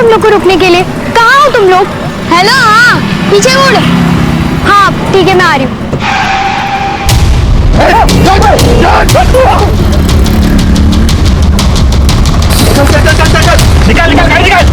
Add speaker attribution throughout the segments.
Speaker 1: तुम लोग को रुकने के लिए। कहाँ हो तुम लोग? हेलो, हाँ पीछे मुड़। हाँ ठीक है, मैं आ रही हूँ।
Speaker 2: निकाल निकाल गाड़ी निकाल।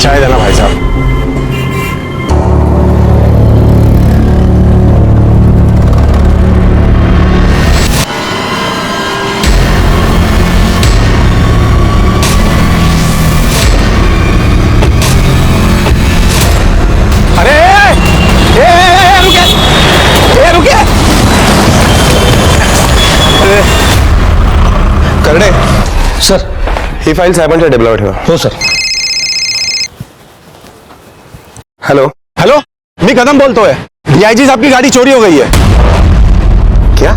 Speaker 2: चाय देना भाई साहब। अरे रुकिए करणे
Speaker 3: सर,
Speaker 2: ही फाईल साहेबांच्या टेबलावर ठेवा.
Speaker 3: हो सर.
Speaker 2: हेलो हेलो, मैं कदम बोलतोय. डीआईजी साहब की गाड़ी चोरी हो गई है. क्या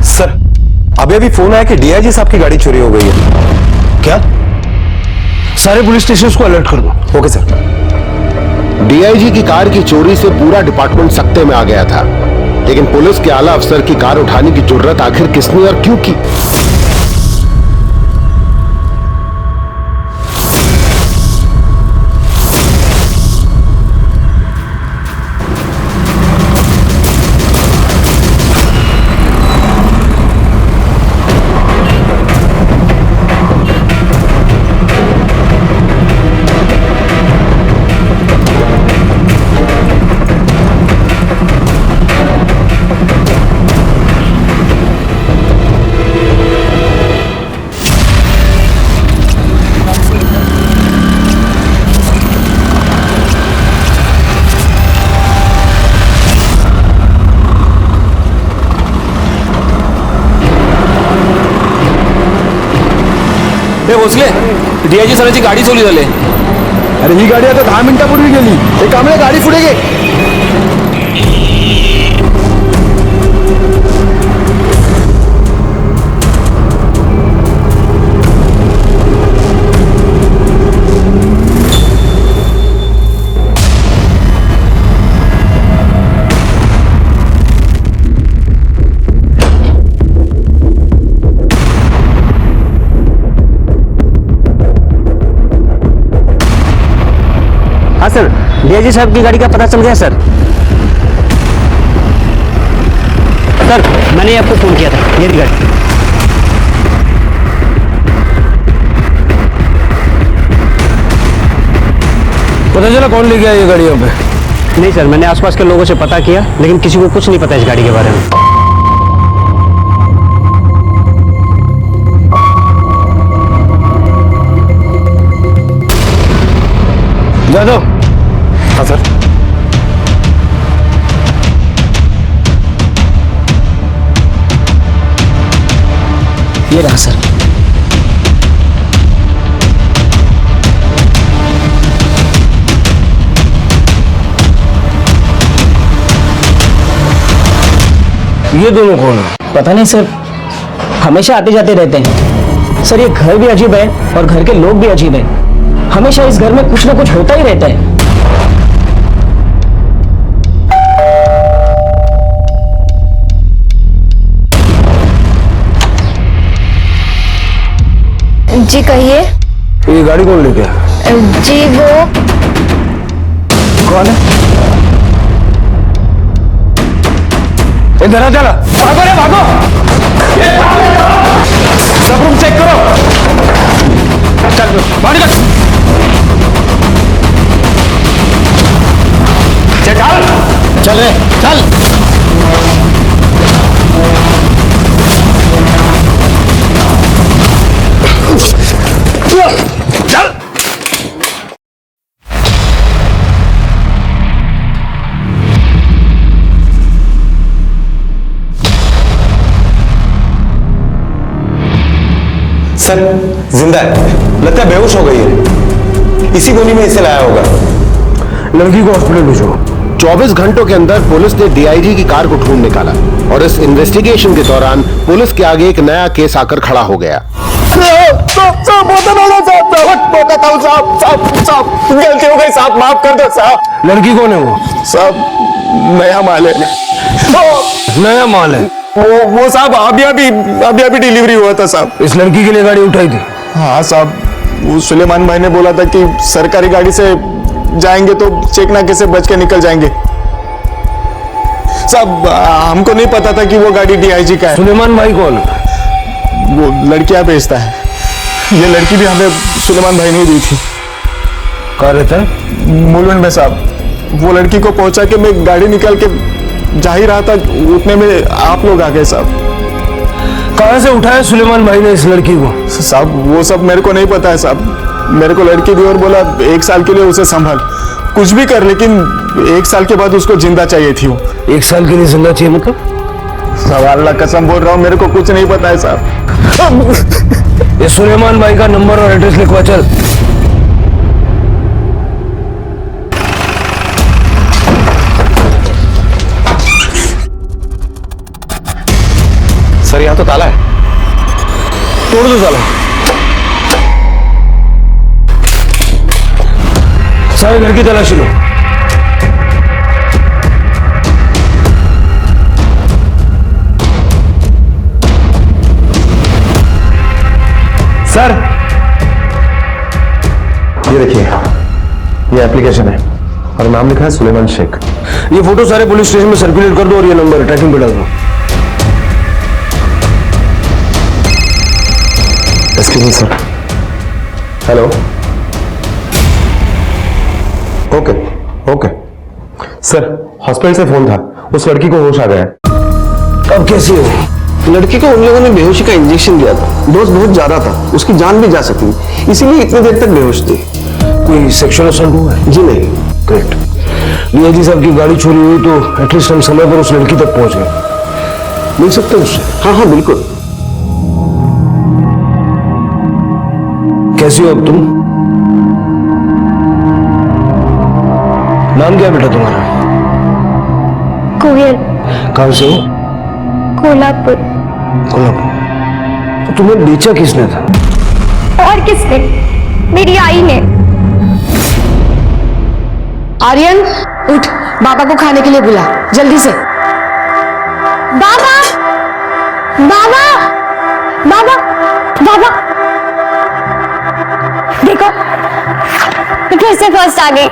Speaker 2: सर? अभी अभी फोन आया कि डीआईजी साहब की गाड़ी चोरी हो गई है.
Speaker 3: क्या? सारे पुलिस स्टेशन को अलर्ट कर दो.
Speaker 2: Okay sir.
Speaker 4: डीआईजी की कार की चोरी से पूरा डिपार्टमेंट सकते में आ गया था, लेकिन पुलिस के आला अफसर की कार उठाने की जुर्रत आखिर किसने और क्यों की?
Speaker 3: भोसले, डीआयजी सरांची गाडी चोरी झाली.
Speaker 2: अरे ही गाडी आता 10 मिनिटापूर्वी गेली. हे कांबळे गाडी पुढे घे.
Speaker 5: हाँ सर, डीआईजी साहब की गाड़ी का पता चल गया सर. सर, मैंने आपको फोन किया था. ये गाड़ी.
Speaker 3: पता चला कौन लेके आया ये गाड़ी यहाँ पे?
Speaker 5: नहीं सर, मैंने आसपास के लोगों से पता किया, लेकिन किसी को कुछ नहीं पता इस गाड़ी के बारे में.
Speaker 3: जादव.
Speaker 2: हाँ सर.
Speaker 5: ये रहा सर.
Speaker 3: ये दोनों कौन है?
Speaker 5: पता नहीं सर, हमेशा आते जाते रहते हैं. सर, ये घर भी अजीब है और घर के लोग भी अजीब हैं. हमेशा इस घर में कुछ ना कुछ होता ही रहता है.
Speaker 1: जी कहिए.
Speaker 3: ये गाड़ी कौन लेके आया?
Speaker 1: जी वो
Speaker 3: कौन है? इधर आ, चला. भागो रे भागो. सब रूम चेक करो. चल बाहर निकल. चल रे चल. चल।
Speaker 2: सर जिंदा है, लगता है बेहोश हो गई है। इसी गोली में इसे लाया होगा।
Speaker 3: लड़की को हॉस्पिटल भेजो।
Speaker 4: 24 घंटों के अंदर पुलिस ने डीआईजी की कार को ढूंढ निकाला और इस इन्वेस्टिगेशन के दौरान पुलिस के आगे एक नया केस आकर खड़ा हो गया।
Speaker 2: गलती हो गई साहब, माफ कर दो साहब।
Speaker 3: लड़की कौन है वो?
Speaker 2: साहब नया माल है।
Speaker 3: नया माल है।
Speaker 2: वो साहब अभी डिलीवरी हुआ था साहब।
Speaker 3: इस लड़की के लिए गाड़ी उठाई थी?
Speaker 2: हाँ साहब, वो सुलेमान भाई ने बोला था कि सरकारी गाड़ी से जाएंगे तो चेक नाके से बच के निकल जाएंगे। साहब हमको नहीं पता था कि वो गाड़ी डीआईजी का है।
Speaker 3: सुलेमान भाई कौन?
Speaker 2: वो लड़कियां बेचता है। ये लड़की भी हमें सुलेमान भाई ने दी थी।
Speaker 3: कहाँ रहता है?
Speaker 2: मुलुंड में साहब। वो लड़की को पहुंचा के मैं गाड़ी निकाल के जा ही रहा था, उतने में आप लोग आ गए साहब।
Speaker 3: कहाँ से उठाया सुलेमान भाई ने इस लड़की को?
Speaker 2: साहब वो सब मेरे को नहीं पता है साहब। मेरे को लड़की दी और बोला 1 साल के लिए उसे संभाल, कुछ भी कर, लेकिन 1 साल के बाद उसको जिंदा चाहिए थी वो।
Speaker 3: 1 साल के लिए जिंदा चाहिए मतलब?
Speaker 2: साहब अल्लाह कसम बोल रहा हूँ, मेरे को कुछ नहीं पता है साहब।
Speaker 3: ये सुलेमान भाई का नंबर और एड्रेस लिखवा चल।
Speaker 2: सर यहाँ तो ताला है।
Speaker 3: तोड़ दो ताला। सारे घर की तलाशी लो। सर
Speaker 2: ये देखिए, ये एप्लीकेशन है और नाम लिखा है सुलेमान शेख।
Speaker 3: ये फोटो सारे पुलिस स्टेशन में सर्कुलेट कर दो और ये नंबर ट्रैकिंग पे डाल दो।
Speaker 2: Excuse me sir. Hello. Okay okay sir, hospital से फोन था, उस लड़की को होश आ गया है।
Speaker 3: अब कैसी हो?
Speaker 6: लड़की को उन लोगों ने बेहोशी का इंजेक्शन दिया था, डोज बहुत ज्यादा था, उसकी जान भी जा सकती, इसीलिए इतनी देर तक बेहोश थी।
Speaker 3: कोई सेक्सुअल असल्ट हुआ है?
Speaker 6: जी नहीं।
Speaker 3: ग्रेट। डीआईजी साहब की गाड़ी चोरी हुई तो एटलीस्ट हम समय पर उस लड़की तक पहुंच गए। मिल सकते हैं उससे?
Speaker 6: हाँ हाँ बिल्कुल।
Speaker 3: कैसी हो अब तुम? नाम क्या बेटा तुम्हारा?
Speaker 1: कोयल।
Speaker 3: कहां से हो?
Speaker 1: कोल्हापुर।
Speaker 3: कोल्हापुर। तो तुम्हें बेचा किसने था?
Speaker 1: और किसने? मेरी आई ने।
Speaker 7: आर्यन उठ, बाबा को खाने के लिए बुला जल्दी से।
Speaker 1: बाबा बाबा बाबा बाबा, देखो मैं फिर से फर्स्ट आ गई।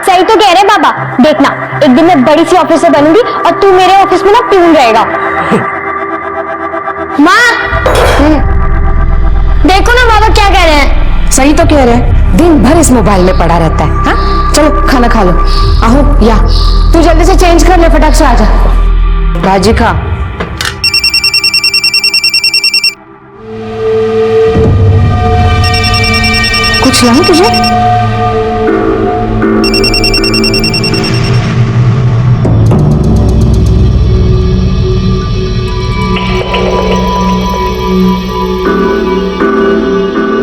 Speaker 1: सही तो कह रहे बाबा, देखना एक दिन मैं बड़ी सी ऑफिसर बनूंगी और तू मेरे ऑफिस में ना प्यून रहेगा। माँ देखो ना बाबा क्या कह रहे हैं।
Speaker 7: सही तो कह रहे हैं, दिन भर इस मोबाइल में पड़ा रहता है। हाँ चलो खाना खा लो। आहो या तू जल्दी से चेंज कर ले, फटाक से आ जा। भाजी खा। कुछ लाऊं तुझे?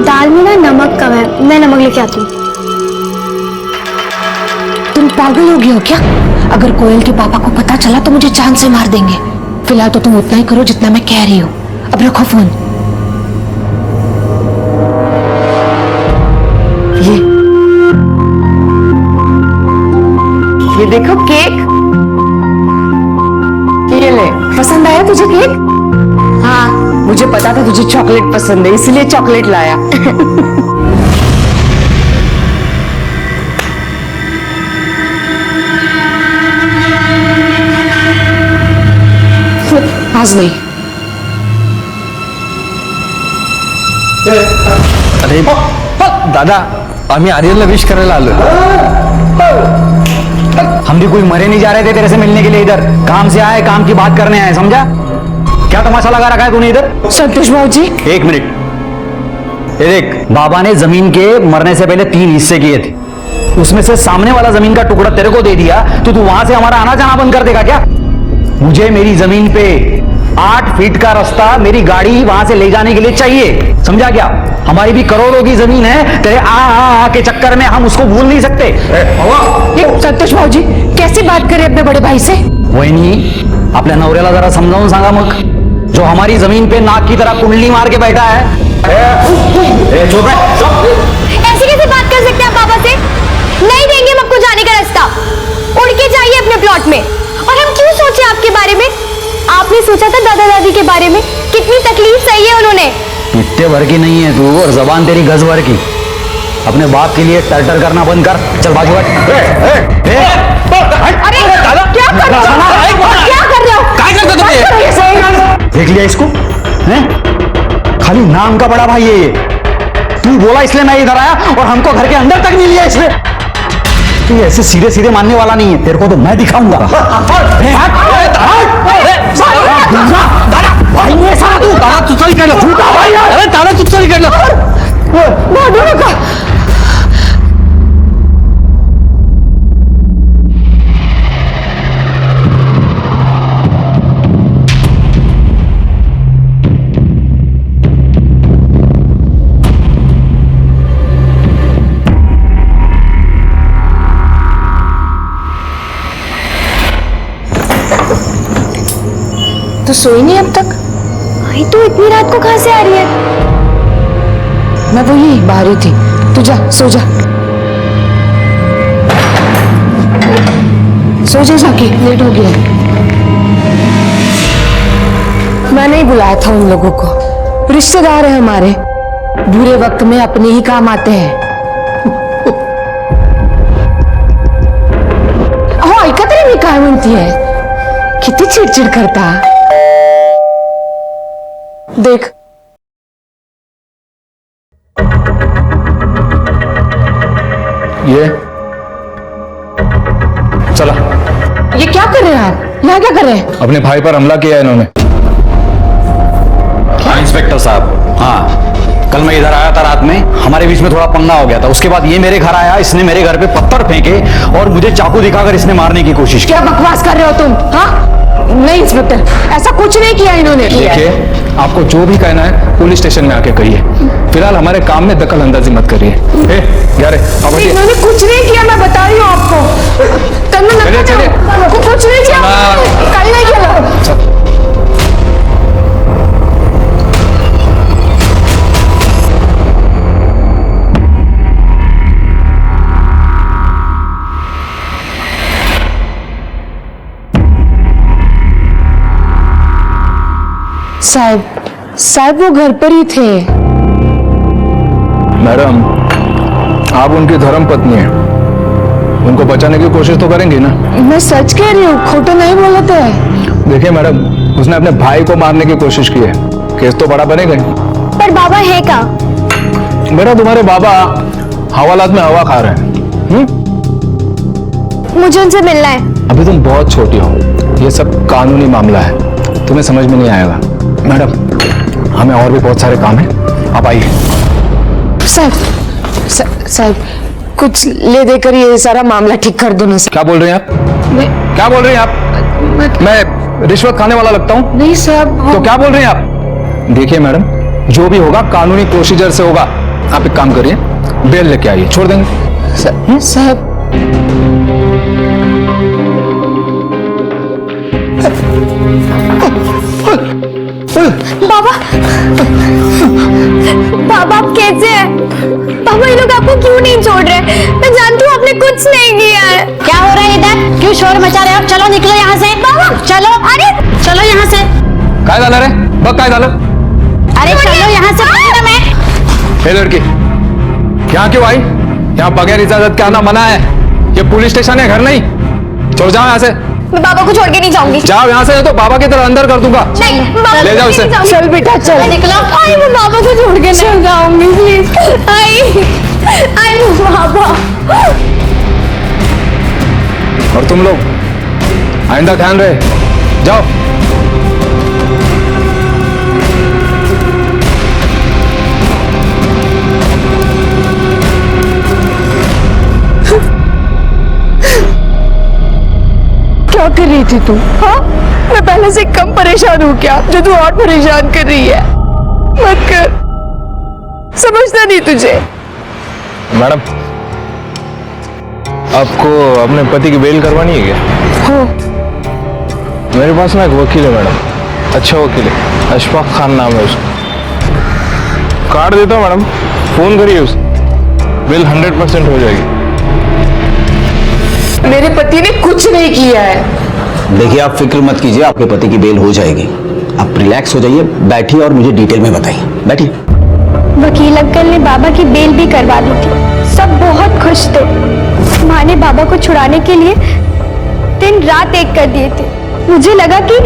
Speaker 1: दाल में ना नमक कम है, मैं नमक लेके आती हूँ।
Speaker 7: तुम पागल हो गई हो क्या? अगर कोयल के पापा को पता चला तो मुझे जान से मार देंगे। फिलहाल तो तुम उतना ही करो जितना मैं कह रही हूँ। अब रखो फोन। ये देखो केक। ये ले, पसंद आया तुझे केक? हाँ मुझे पता था तुझे चॉकलेट पसंद है, इसलिए चॉकलेट लाया। आज नहीं।
Speaker 8: अरे दादा आम्ही आर्यनला विश करायला आलो.
Speaker 5: हम भी कोई मरे नहीं जा रहे थे तेरे से मिलने के लिए इधर. काम से आए, काम की बात करने आए, समझा? क्या तमाशा लगा रखा है तूने इधर?
Speaker 7: संतोष भाऊ जी,
Speaker 5: एक मिनट. ये देख, बाबा ने जमीन के मरने से पहले 3 हिस्से किए थे. उसमें से सामने वाला जमीन का टुकड़ा तेरे को दे दिया तो तू वहां से हमारा आना जाना बंद कर देगा क्या? मुझे मेरी जमीन पे 8 फीट का रास्ता मेरी गाड़ी वहां से ले जाने के लिए चाहिए, समझा क्या? हमारी भी करोड़ों की जमीन है, तेरे आ के चक्कर में हम उसको भूल नहीं सकते.
Speaker 7: ये संतोष भाऊ जी कैसी बात करे अपने बड़े भाई से?
Speaker 5: वहिनी, आपल्या नवऱ्याला जरा समजावून सांगा मग, जो हमारी जमीन पे नाक की तरह कुंडली मार के बैठा है. चुप है,
Speaker 1: ऐसे कैसे बात कर सकते हैं आप पापा से? नहीं देंगे हम आपको जाने का रास्ता. उड़ के जाइए अपने प्लॉट में. और हम क्यों सोचे आपके बारे में? आपने सोचा था दादा दादी के बारे में? कितनी तकलीफ सही है उन्होंने.
Speaker 5: इतने भर की नहीं है तू, और जबान तेरी गज भर की. अपने बाप के लिए टर्टर करना बंद कर. चल बाजू हट.
Speaker 7: अरे क्या कर रहे हो? क्या कर रहे हो?
Speaker 8: काय करता तुम्ही?
Speaker 5: देख लिया इसको, हैं? खाली नाम का बड़ा भाई है ये. तू बोला इसलिए मैं इधर आया, और हमको घर के अंदर तक नहीं लिया इसलिए. तू ऐसे सीधे सीधे मानने वाला नहीं है. तेरे को तो मैं दिखाऊंगा. भाई ये साला तू
Speaker 8: दादा तू चल इकडनं. अरे दादा तू चल इकडनं.
Speaker 7: तो सोई नहीं अब तक?
Speaker 1: आई तो इतनी रात को कहां से आ रही है?
Speaker 7: मैं वही बाहर ही थी. तू जा, सो जा. सो जा जाके, लेट हो गया. मैं नहीं बुलाया था उन लोगों को. रिश्तेदार है हमारे, बुरे वक्त में अपने ही काम आते हैं. अहो ऐका तरी मी काय म्हणतीये. किती चिडचिड करता. देख,
Speaker 2: ये चला.
Speaker 7: ये क्या कर रहे हैं आप? यहाँ क्या कर रहे हैं?
Speaker 2: अपने भाई पर हमला किया इन्होंने.
Speaker 5: हाँ इंस्पेक्टर साहब, हाँ कल मैं इधर आया था रात में, हमारे बीच में थोड़ा पंगा हो गया था. उसके बाद ये मेरे घर आया, इसने मेरे घर पे पत्थर फेंके और मुझे चाकू दिखाकर इसने मारने की कोशिश की.
Speaker 7: क्या बकवास कर रहे हो तुम? हाँ नहीं इंस्पेक्टर, ऐसा कुछ नहीं किया इन्होंने.
Speaker 2: देखिए, आपको जो भी कहना है पुलिस स्टेशन में आके कहिए. फिलहाल हमारे काम में दखल अंदाजी मत करिए.
Speaker 7: इन्होंने कुछ नहीं किया, मैं बता रही हूँ आपको.
Speaker 2: चलिए.
Speaker 7: कुछ नहीं किया, कहीं नहीं किया. साहब वो घर पर ही थे.
Speaker 2: मैडम, आप उनकी धर्म पत्नी हैं, उनको बचाने की कोशिश तो करेंगी ना?
Speaker 7: मैं सच कह रही हूँ, खोटा नहीं बोला था.
Speaker 2: देखिए मैडम, उसने अपने भाई को मारने की कोशिश की है. केस तो बड़ा बनेगा.
Speaker 1: पर बाबा है का?
Speaker 2: बेटा, तुम्हारे बाबा हवालात में हवा खा रहे हैं.
Speaker 1: मुझे उनसे मिलना है.
Speaker 2: अभी तुम बहुत छोटी हो, ये सब कानूनी मामला है, तुम्हें समझ में नहीं आएगा. मैडम, हमें और भी बहुत सारे काम हैं, आप आइए.
Speaker 7: साहब कुछ ले देकर ये सारा मामला ठीक कर दो ना.
Speaker 2: क्या बोल रहे हैं आप? क्या बोल रहे हैं आप? मैं रिश्वत खाने वाला लगता हूँ?
Speaker 7: नहीं साहब.
Speaker 2: तो क्या बोल रहे हैं आप? देखिए मैडम, जो भी होगा कानूनी प्रोसीजर से होगा. आप एक काम करिए, बेल लेके आइए, छोड़ देंगे.
Speaker 7: साहब
Speaker 1: बाबा, बाबा आप कैसे हैं? बाबा ये लोग आपको क्यों नहीं छोड़ रहे? मैं जानती हूँ आपने कुछ नहीं किया है.
Speaker 9: क्या हो रहा है इधर? क्यों शोर मचा रहे हो? चलो निकलो यहाँ से.
Speaker 1: बाबा
Speaker 9: चलो.
Speaker 1: अरे
Speaker 9: चलो यहाँ से.
Speaker 2: काय झालं रे? बघ काय झालं?
Speaker 9: अरे चलो यहाँ से. मैं
Speaker 2: हे लड़की, यहाँ क्यों आई? यहाँ बगैर इजाजत के आना मना है. ये पुलिस स्टेशन है, घर नहीं. छोड़ जाओ यहाँ से.
Speaker 1: मैं बाबा को छोड़ के नहीं जाऊंगी।
Speaker 8: जाओ यहाँ से, तो बाबा की तरह अंदर कर दूंगा।
Speaker 1: नहीं, बाबा
Speaker 8: ले
Speaker 1: को
Speaker 8: जाओ
Speaker 1: नहीं
Speaker 8: इसे।
Speaker 1: जाऊंगी।
Speaker 7: चल बेटा चल।
Speaker 1: निकलो। आई मैं बाबा को छोड़ के नहीं जाऊंगी प्लीज। आई बाबा।
Speaker 8: और तुम लोग आइंदा ध्यान रहे, जाओ।
Speaker 7: क्या कर रही थी तू? हाँ, मैं पहले से कम परेशान हूँ क्या जो तू और परेशान कर रही है? मत कर, समझता नहीं तुझे।
Speaker 8: मैडम, आपको अपने पति की बेल करवानी है क्या?
Speaker 7: हो,
Speaker 8: मेरे पास ना एक वकील है मैडम, अच्छा वकील है, अशफाक खान नाम है उसका। कार्ड देता हूँ मैडम, फोन करिए उसे, बिल 100% हो जाएगी।
Speaker 7: मेरे पति ने कुछ नहीं किया है।
Speaker 5: देखिए, आप फिक्र मत कीजिए, आपके पति की बेल हो जाएगी। आप रिलैक्स हो जाइए, बैठिए और मुझे डिटेल में बताइए। बैठिए।
Speaker 1: वकील अंकल ने बाबा की बेल भी करवा दी थी। सब बहुत खुश थे। माँ ने बाबा को छुड़ाने के लिए दिन रात एक कर दिए थे। मुझे लगा कि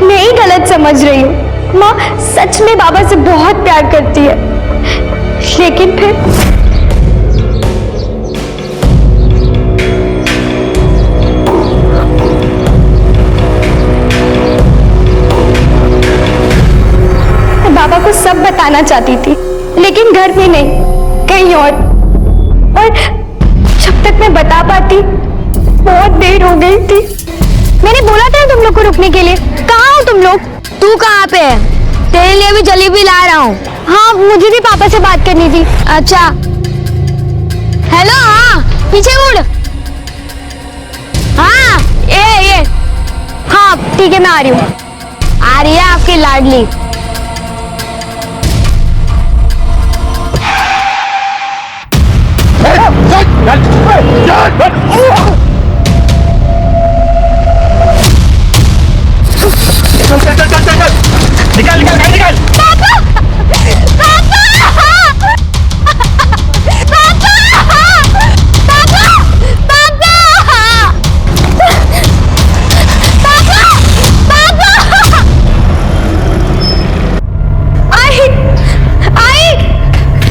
Speaker 1: मैं ही गलत समझ रही हूँ। माँ सच में बाबा से बहुत प्यार करती है, लेकिन फिर बाबा को सब बताना चाहती थी, लेकिन घर में नहीं, कहीं और जब तक मैं बता पाती बहुत देर हो गई थी। मैंने बोला था तुम लोग को रुकने के लिए। कहाँ हो तुम लोग? तू कहाँ पे है? तेरे लिए भी जलेबी ला रहा हूँ। हाँ, मुझे भी पापा से बात करनी थी। अच्छा, हेलो। हाँ, पीछे मुड़। हाँ, ये हाँ ठीक है, मैं आ रही हूँ। आ रही है आपकी लाडली।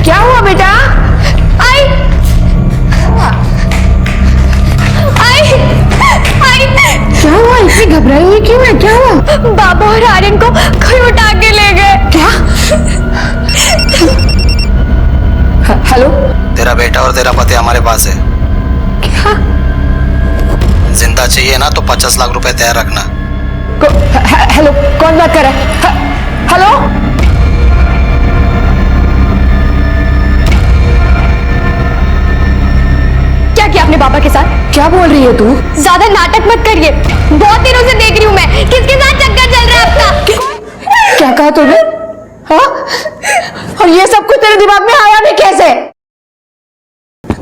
Speaker 7: क्या हुआ बेटा? क्या हुआ? इतनी घबराई हुई क्यों है? क्या हुआ?
Speaker 1: बाबा और आर्यन को कोई उठा के ले गए।
Speaker 7: क्या? हेलो?
Speaker 10: तेरा बेटा और तेरा पति हमारे पास है।
Speaker 7: क्या?
Speaker 10: जिंदा चाहिए ना तो 50 लाख रुपए तैयार रखना।
Speaker 7: हेलो, कौन बात कर रहा है? हेलो?
Speaker 1: क्या किया आपने बाबा के साथ?
Speaker 7: क्या बोल रही है तू?
Speaker 1: ज्यादा नाटक मत करिए। बहुत दिनों से देख रही हूँ मैं, किसके साथ चक्कर चल रहा है आपका?
Speaker 7: क्या कहा तूने? हाँ? और ये सब कुछ तेरे दिमाग में आया भी कैसे?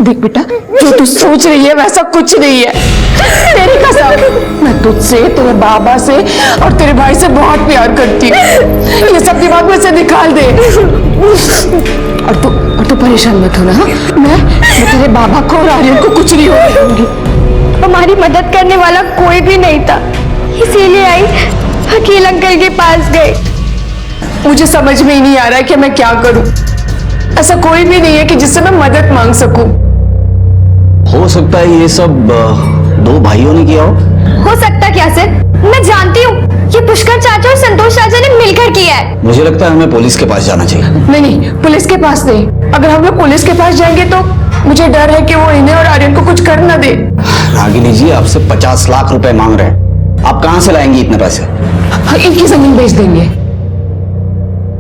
Speaker 7: देख बेटा, जो तू सोच रही है वैसा कुछ नहीं है। तेरी कसम, मैं तुझसे, तेरे बाबा से और तेरे भाई से बहुत प्यार करती हूँ। ये सब दिमाग में से निकाल दे। और तू परेशान मत होना। हाँ? मैं तेरे बाबा को और आर्यन को कुछ नहीं होने दूंगी।
Speaker 1: हमारी मदद करने वाला कोई भी नहीं था, इसीलिए आई वकील अंकल के पास गई।
Speaker 7: मुझे समझ में ही नहीं आ रहा है कि मैं क्या करूं। ऐसा कोई भी नहीं है कि जिससे मैं मदद मांग सकूं।
Speaker 5: हो सकता है ये सब दो भाइयों ने किया
Speaker 1: हो सकता क्या सर? मैं जानती हूँ ये पुष्कर चाचा और संतोष चाचा ने मिलकर किया है।
Speaker 5: मुझे लगता है हमें पुलिस के पास जाना चाहिए।
Speaker 7: नहीं, पुलिस के पास नहीं। अगर हम लोग पुलिस के पास जाएंगे तो मुझे डर है कि वो इन्हें और आर्यन को कुछ कर न दे।
Speaker 5: रागिनी जी, आपसे 50 लाख रुपए मांग रहे हैं, आप कहां से लाएंगी इतने पैसे?
Speaker 7: इनकी जमीन बेच देंगे।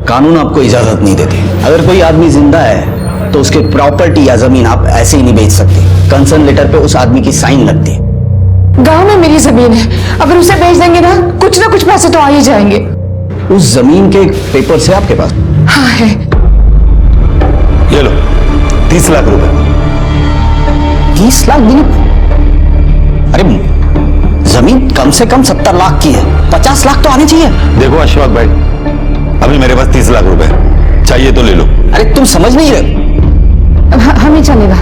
Speaker 5: कानून आपको इजाजत नहीं देती। अगर कोई आदमी जिंदा है तो उसके प्रॉपर्टी या जमीन आप ऐसे ही नहीं बेच सकते। कंसर्न लेटर पे उस आदमी की साइन लगती है।
Speaker 7: गांव में मेरी जमीन है, अगर उसे बेच देंगे ना कुछ पैसे तो आ ही जाएंगे।
Speaker 5: उस जमीन के पेपर से आपके पास?
Speaker 7: हाँ है।
Speaker 3: ये लो 30 लाख रुपए।
Speaker 5: 30 लाख देने? अरे जमीन कम से कम 70 लाख की है, 50 लाख तो आने चाहिए।
Speaker 3: देखो अशफाक भाई, अभी मेरे पास 30 लाख रुपए चाहिए तो ले लो।
Speaker 5: अरे तुम समझ नहीं रहे।
Speaker 7: हमें चलेगा।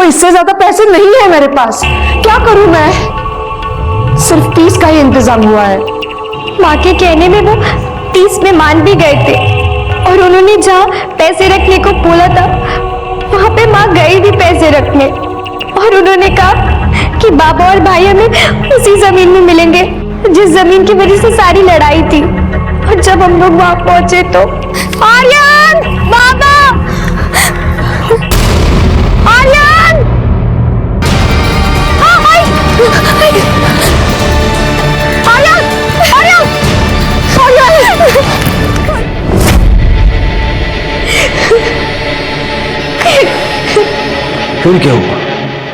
Speaker 7: इससे ज्यादा पैसे नहीं है मेरे पास। क्या करूं मैं? सिर्फ 30 का ही इंतजाम हुआ है।
Speaker 1: माँ के कहने में वो 30 में मान भी गए थे और उन्होंने जहाँ पैसे रखने को बोला था वहां पे माँ गई भी पैसे रखने और उन्होंने कहा कि बाबा और भाई हमें उसी जमीन में मिलेंगे जिस जमीन की वजह से सारी लड़ाई थी। और जब हम लोग वहां पहुंचे तो आर्यन, बाबा, आर्यन, आर्यन, आर्यन,
Speaker 3: फिर क्या हुआ?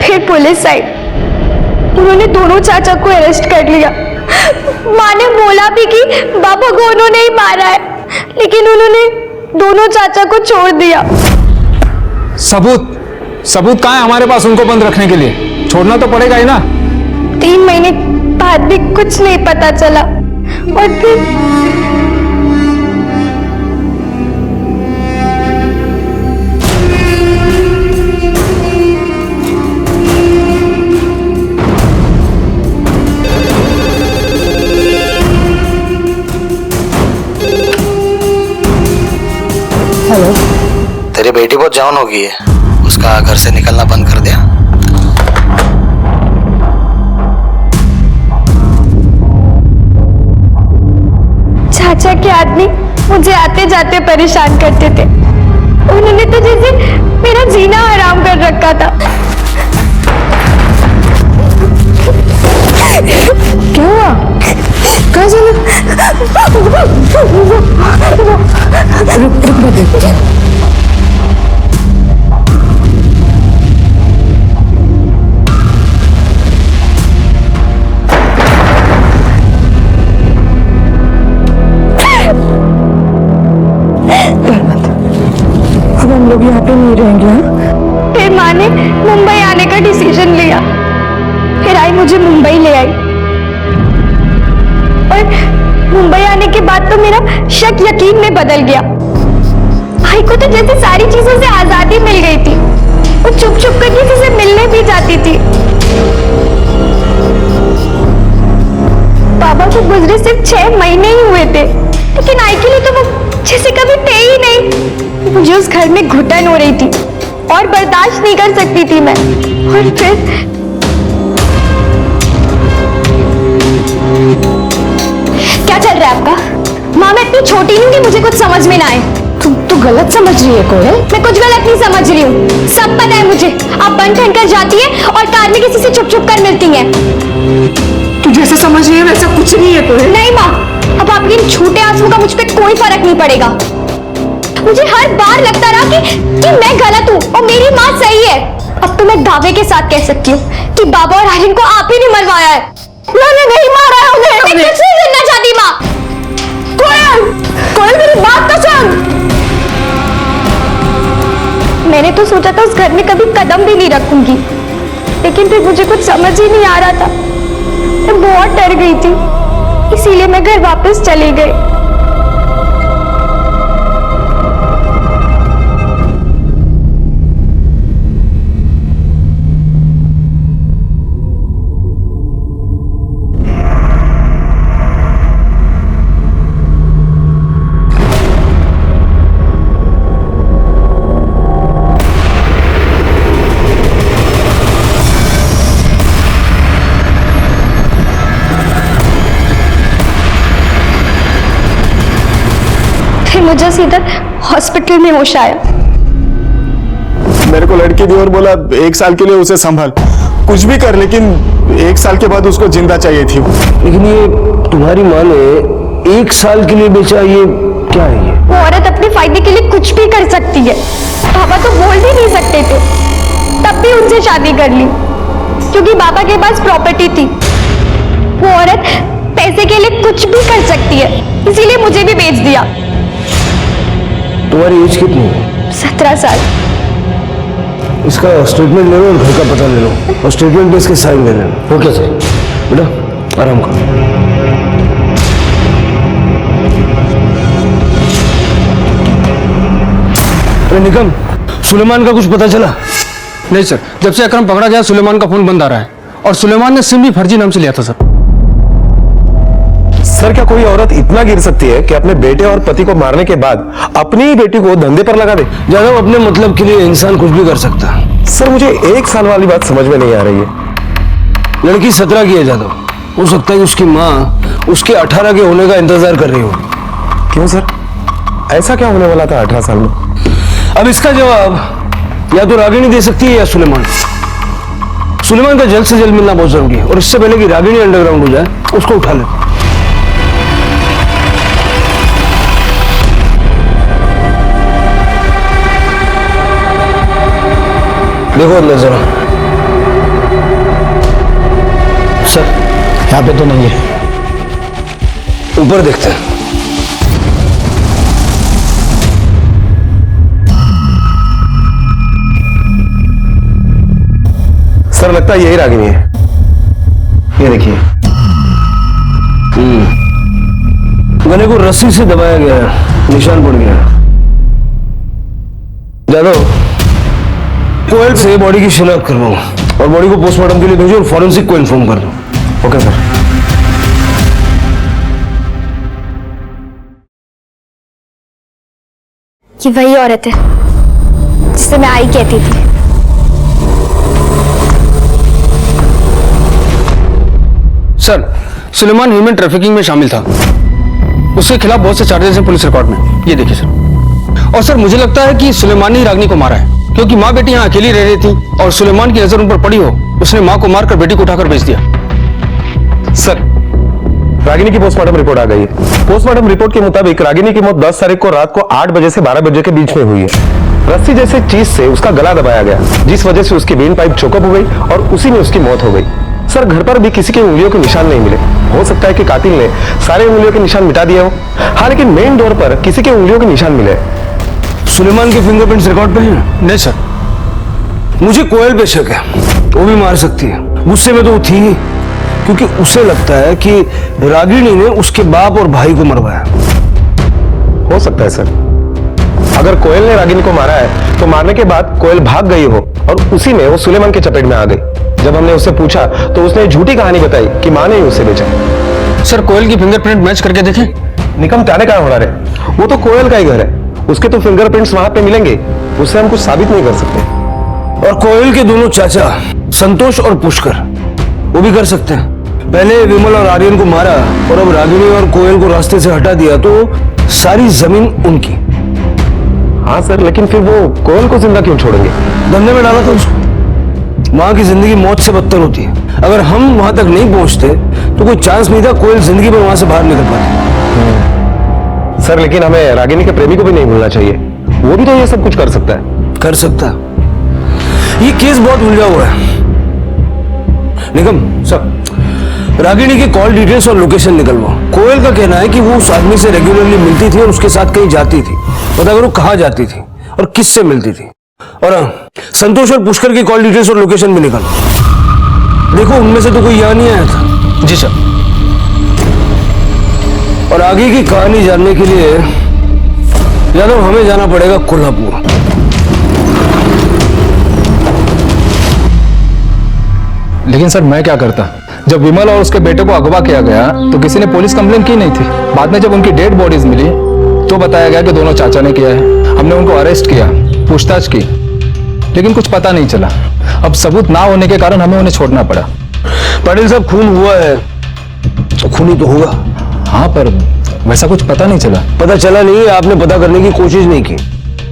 Speaker 1: फिर पुलिस आई, उन्होंने दोनों चाचा को अरेस्ट कर लिया। माँ ने बोला भी कि बाबा को उन्होंने ही मारा है, लेकिन उन्होंने दोनों चाचा को छोड़ दिया।
Speaker 2: सबूत कहाँ है हमारे पास उनको बंद रखने के लिए? छोड़ना तो पड़ेगा ही ना।
Speaker 1: 3 महीने बाद भी कुछ नहीं पता चला और फिर
Speaker 10: तेरी बेटी बहुत जवान हो गई है, उसका घर से निकलना बंद कर दिया।
Speaker 1: चाचा के आदमी मुझे आते जाते परेशान करते थे। उन्होंने तो जैसे मेरा जीना हराम कर रखा था।
Speaker 7: क्या हुआ? कहाँ चला? रुक मैं देखती हूँ। अब हम लोग यहाँ पे नहीं रहेंगे। हाँ?
Speaker 1: फिर माँ ने मुंबई आने का डिसीजन लिया। फिर आई मुझे मुंबई ले आई और मुंबई आने के बाद तो मेरा शक यकीन में बदल गया। भाई को तो जैसे सारी चीजों से आजादी मिल गई थी। वो चुप चुप कर किसी से मिलने भी जाती थी। बाबा को गुजरे सिर्फ 6 महीने ही हुए थे, लेकिन आई के लिए तो वो जैसे कभी थे ही नहीं। मुझे उस घर में घुटन हो रही थी और बर्दाश्त नहीं कर सकती थी मैं। और फिर क्या चल रहा है आपका? माँ, मैं इतनी छोटी नहीं कि मुझे कुछ समझ में ना आए।
Speaker 7: तू गलत समझ रही है कोयल।
Speaker 1: मैं कुछ गलत नहीं समझ रही हूँ, सब पता है मुझे। आप बन ठन कर जाती है और कार में किसी से छुप छुप कर मिलती हैं।
Speaker 7: तू जैसा समझ रही है वैसा कुछ नहीं है कोयल।
Speaker 1: नहीं माँ, अब आपके इन छोटे आंसुओं का मुझ पे कोई फर्क नहीं पड़ेगा। मुझे हर बार लगता रहा कि मैं गलत हूँ और मेरी माँ सही है। अब तो मैं दावे के साथ कह सकती हूँ कि बाबा और आर्यन को आप ही ने मरवाया है। मैंने नहीं मारा है उन्हें। मैं कुछ नहीं सुनना चाहती माँ।
Speaker 7: कोयल मेरी बात तो सुन।
Speaker 1: मैंने तो सोचा था उस घर में कभी कदम भी नहीं रखूंगी, लेकिन फिर मुझे कुछ समझ ही नहीं आ रहा था। मैं बहुत डर गई थी, इसीलिए मैं घर वापस चली गई। मुझे सीधा हॉस्पिटल में होश आया।
Speaker 2: मेरे को लड़की दी और बोला 1 साल के लिए उसे संभाल, कुछ भी कर, लेकिन 1 साल के बाद उसको जिंदा चाहिए थी।
Speaker 3: लेकिन ये तुम्हारी माँ ने 1 साल के लिए बेचा, ये क्या है? ये
Speaker 1: वो औरत अपने फायदे के लिए कुछ भी कर सकती है। पापा तो बोल भी नहीं सकते थे, तब भी उनसे शादी कर ली क्योंकि बाबा के पास प्रॉपर्टी थी। वो औरत पैसे के लिए कुछ भी कर सकती है, इसीलिए मुझे भी बेच दिया।
Speaker 3: तुम्हारी एज कितनी है?
Speaker 1: 17 साल।
Speaker 3: इसका स्टेटमेंट ले लो और घर का पता ले लो और स्टेटमेंट पे इसके साइन ले लेना। Okay sir. बेटा आराम करो। अरे निकम, सुलेमान का कुछ पता चला?
Speaker 6: नहीं सर, जब से अकरम पकड़ा गया सुलेमान का फोन बंद आ रहा है और सुलेमान ने सिम भी फर्जी नाम से लिया था सर।
Speaker 3: सर क्या कोई औरत इतना गिर सकती है कि अपने बेटे और पति को मारने के बाद अपनी ही बेटी को धंधे पर लगा दे?
Speaker 6: जादव, अपने मतलब के लिए इंसान कुछ भी कर सकता है।
Speaker 3: सर मुझे 1 साल वाली बात समझ में नहीं आ रही है।
Speaker 6: लड़की 17 की है जादव, हो सकता है कि उसकी माँ उसके 18 के होने का इंतजार कर रही हो।
Speaker 3: क्यों सर, ऐसा क्या होने वाला था 18 साल में?
Speaker 6: अब इसका जवाब या तो रागिनी दे सकती है या सुलेमान। सुलेमान का जल्द से जल्द मिलना बहुत जरूरी है और इससे पहले कि रागिनी अंडरग्राउंड हो जाए उसको उठा ले। देखो अंदर जरा। सर यहाँ पे तो नहीं है, ऊपर देखते हैं।
Speaker 3: सर लगता है यही रागिनी है, ये देखिए।
Speaker 6: गले को रस्सी से दबाया गया है, निशान पड़ गया। जादव, कोयल से बॉडी की शिनाख्त करवाओ और बॉडी को पोस्टमार्टम के लिए भेजो और फॉरेंसिक को इन्फॉर्म कर दो।
Speaker 3: Okay sir.
Speaker 1: ये वही औरत है जिसे मैं आई कहती थी।
Speaker 6: सर, सुलेमान ह्यूमन ट्रैफिकिंग में शामिल था। उसके खिलाफ बहुत से चार्जेस हैं पुलिस रिकॉर्ड में, ये देखिए सर। और सर मुझे लगता है कि सुलेमान ने ही रागिनी को मारा है, क्योंकि माँ बेटी यहाँ अकेली रह रही थी और सुलेमान की नजर उन पर पड़ी हो, उसने माँ को मारकर बेटी को उठाकर बेच दिया।
Speaker 3: सर रागिनी की पोस्टमार्टम रिपोर्ट आ गई है। पोस्टमार्टम रिपोर्ट के मुताबिक रागिनी की मौत 10 तारीख को रात को 8 बजे से 12 बजे के बीच में हुई है। रस्सी जैसे चीज से उसका गला दबाया गया, जिस वजह से उसकी वेन पाइप चोकअप हो गई और उसी में उसकी मौत हो गई। सर घर पर भी किसी के उंगलियों के निशान नहीं मिले। हो सकता है कि कातिल ने सारे उंगलियों के निशान मिटा दिए हो। हाँ, लेकिन मेन डोर पर किसी के उंगलियों के निशान मिले।
Speaker 6: सुलेमान के फिंगरप्रिंट्स रिकॉर्ड पे हैं? नहीं सर, मुझे कोयल पे शक है, वो भी मार सकती है। गुस्से में तो वो थी ही, क्योंकि उसे लगता है कि रागिनी ने उसके बाप और भाई को मरवाया।
Speaker 3: हो सकता है सर, अगर कोयल ने रागिनी को मारा है तो मारने के बाद कोयल भाग गई हो और उसी में वो सुलेमान के चपेट में आ गई। जब हमने उससे पूछा तो उसने झूठी कहानी बताई कि मां ने ही उसे बेचा।
Speaker 6: सर कोयल की फिंगरप्रिंट मैच करके देखें।
Speaker 3: निकम जाने का होना रहे, वो तो कोयल का ही घर है, उसके तो फिंगरप्रिंट्स वहां पे मिलेंगे, उससे हम कुछ साबित नहीं कर सकते।
Speaker 6: और कोयल के दोनों चाचा संतोष और पुष्कर वो भी कर सकते हैं। पहले विमल और आर्यन को मारा और अब रागिनी और कोयल को रास्ते से हटा दिया तो सारी जमीन उनकी।
Speaker 3: हाँ सर, लेकिन फिर वो कोयल को जिंदा क्यों छोड़ेंगे?
Speaker 6: धंधे में डाला था उसको। मां की जिंदगी मौत से बदतर होती है। अगर हम वहां तक नहीं पहुंचते तो कोई चांस नहीं था कोयल जिंदगी में वहां से बाहर निकल पाती।
Speaker 3: सर लेकिन हमें रागिनी के प्रेमी को भी नहीं भूलना चाहिए, वो भी तो ये सब कुछ कर सकता है।
Speaker 6: कर सकता है। ये केस बहुत उलझा हुआ है। निगम सर, रागिनी के कॉल डिटेल्स और लोकेशन निकलवाओ। कोयल का कहना है कि वो उस आदमी से रेगुलरली मिलती थी और उसके साथ कहीं जाती थी। पता करो कहाँ जाती थी और किससे मिलती थी। और संतोष और पुष्कर की कॉल डिटेल्स और लोकेशन भी निकालो। देखो उनमें से तो कोई यहाँ नहीं आया था। जी सर। और आगे की कहानी जानने के लिए यादव हमें जाना पड़ेगा कोल्हापुर।
Speaker 8: लेकिन सर मैं क्या करता, जब विमल और उसके बेटे को अगवा किया गया तो किसी ने पुलिस कंप्लेंट की नहीं थी। बाद में जब उनकी डेड बॉडीज मिली तो बताया गया कि दोनों चाचा ने किया है। हमने उनको अरेस्ट किया, पूछताछ की, लेकिन कुछ पता नहीं चला। अब सबूत ना होने के कारण हमें उन्हें छोड़ना पड़ा।
Speaker 6: पाटिल साहब, खून हुआ है तो खून ही तो होगा।
Speaker 8: हाँ, पर वैसा कुछ पता नहीं चला।
Speaker 6: पता चला नहीं, आपने पता करने की कोशिश नहीं की।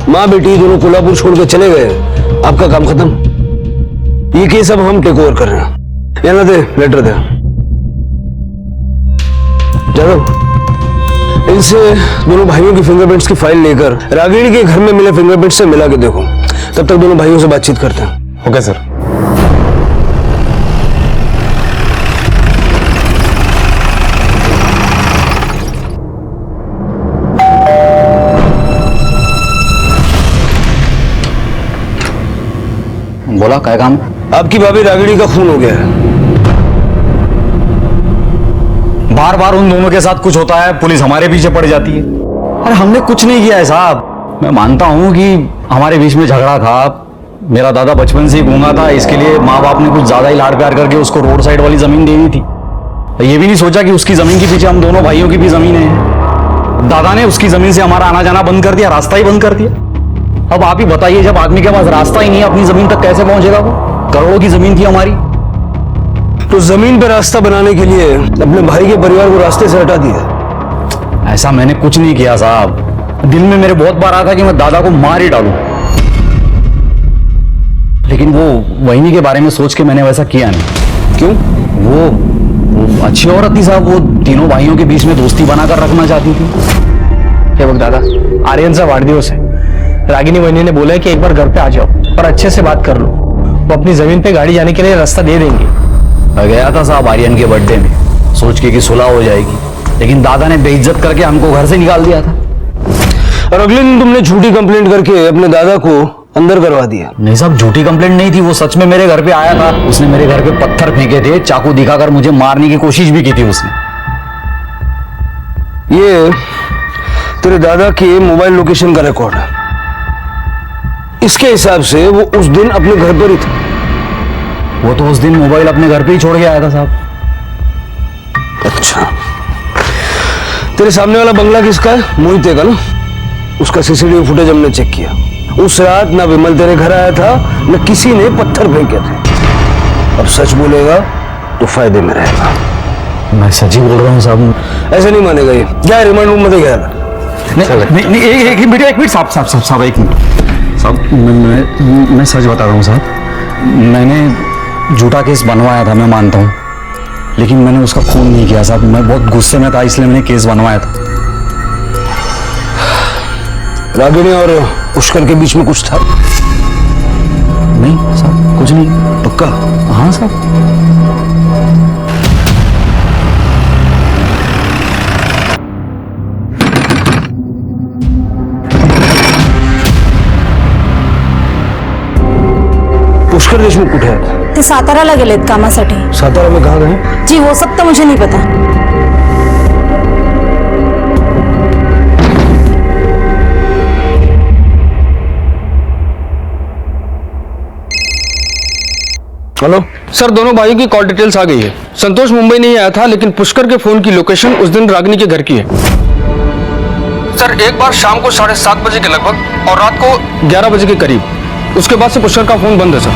Speaker 6: माँ बेटी दोनों कोल्हापुर छोड़ के चले गए, आपका काम खत्म। ये केस अब हम टेक ओवर कर रहे हैं। या ना दे, लेटर दे। जादव, इनसे दोनों भाइयों की फिंगरप्रिंट्स की फाइल लेकर रागिनी के घर में मिले फिंगरप्रिंट्स से मिला के देखो। तब तक दोनों भाइयों से बातचीत करते हैं।
Speaker 3: Okay sir.
Speaker 5: बोला क्या काम?
Speaker 6: आपकी भाभी रागिनी का खून हो गया है।
Speaker 5: बार बार उन दोनों के साथ कुछ होता है, पुलिस हमारे पीछे पड़ जाती है। अरे हमने कुछ नहीं किया है साहब। मैं मानता हूं कि हमारे बीच में झगड़ा था, मेरा दादा बचपन से ही गूंगा था, इसके लिए माँ बाप ने कुछ ज्यादा ही लाड प्यार करके उसको रोड साइड वाली जमीन दे दी थी। ये भी नहीं सोचा कि उसकी जमीन के पीछे हम दोनों भाइयों की भी जमीन है। दादा ने उसकी जमीन से हमारा आना जाना बंद कर दिया, रास्ता ही बंद कर दिया। अब आप ही बताइए, जब आदमी के पास रास्ता ही नहीं है, अपनी जमीन तक कैसे पहुंचेगा वो? करोड़ों की जमीन थी हमारी।
Speaker 6: तो जमीन पर रास्ता बनाने के लिए अपने भाई के परिवार को रास्ते से हटा दिया।
Speaker 5: ऐसा मैंने कुछ नहीं किया साहब। दिल में मेरे बहुत बार आया था कि मैं दादा को मार ही डालूं, लेकिन वो वहीनी के बारे में सोच के मैंने वैसा किया नहीं।
Speaker 6: क्यों?
Speaker 5: वो अच्छी औरत थी साहब, वो तीनों भाइयों के बीच में दोस्ती बनाकर रखना चाहती थी।
Speaker 11: हे बघ दादा, आर्यनचा वाढदिवस है। रागिनी वहिनी ने बोला है कि एक बार घर पे आ जाओ और अच्छे से बात कर लो। वो अपनी जमीन पे गाड़ी जाने के लिए रास्ता दे देंगे।
Speaker 5: मैं गया था साहब आर्यन के बर्थडे में, सोच के कि सुलह हो जाएगी, लेकिन दादा ने बेइज्जत करके हमको घर से निकाल दिया था।
Speaker 6: और अगले दिन तुमने झूठी कंप्लेंट करके अपने दादा को अंदर करवा दिया।
Speaker 5: नहीं साहब, झूठी कंप्लेंट नहीं थी, वो सच में मेरे घर पे आया था। उसने मेरे घर पे पत्थर फेंके थे, चाकू दिखाकर मुझे मारने की कोशिश भी की थी उसने।
Speaker 6: ये तेरे दादा के मोबाइल लोकेशन का रिकॉर्ड है। इसके हिसाब से वो उस दिन अपने घर पर ही था।
Speaker 5: वो तो उस दिन मोबाइल अपने घर पे ही छोड़ के आया था साहब।
Speaker 6: अच्छा, तेरे सामने वाला बंगला किसका है? मोहिते का ना? उसका सीसीटीवी फुटेज हमने चेक किया। उस रात ना विमल तेरे घर आया था, न किसी ने पत्थर फेंके थे। अब सच बोलेगा तो फायदे में रहेगा।
Speaker 5: मैं सच ही बोल रहा हूँ साहब।
Speaker 6: ऐसे नहीं मानेगा ये। क्या रिमांड रूम में गया?
Speaker 5: नहीं, एक मिनट साहब, एक मिनट साहब। मैं सच बता रहा हूँ साहब। मैंने झूठा केस बनवाया था, मैं मानता हूँ, लेकिन मैंने उसका खून नहीं किया साहब। मैं बहुत गुस्से में था, इसलिए मैंने केस बनवाया था।
Speaker 6: रागिनी और पुष्कर के बीच में कुछ था?
Speaker 5: नहीं साहब, कुछ नहीं।
Speaker 6: पक्का?
Speaker 5: हाँ साहब।
Speaker 6: पुष्कर देशमुख कुठे आहेत?
Speaker 9: ते साताराला गेलेत कामासाठी।
Speaker 6: सातारा में कहाँ गए?
Speaker 9: जी वो सब तो मुझे नहीं पता।
Speaker 6: हेलो
Speaker 11: सर, दोनों भाइयों की कॉल डिटेल्स आ गई है। संतोष मुंबई नहीं आया था, लेकिन पुष्कर के फोन की लोकेशन उस दिन रागिनी के घर की है। सर, एक बार शाम को 7:30 बजे के लगभग और रात को 11 बजे के करीब। उसके बाद से पुष्कर का फोन बंद है सर।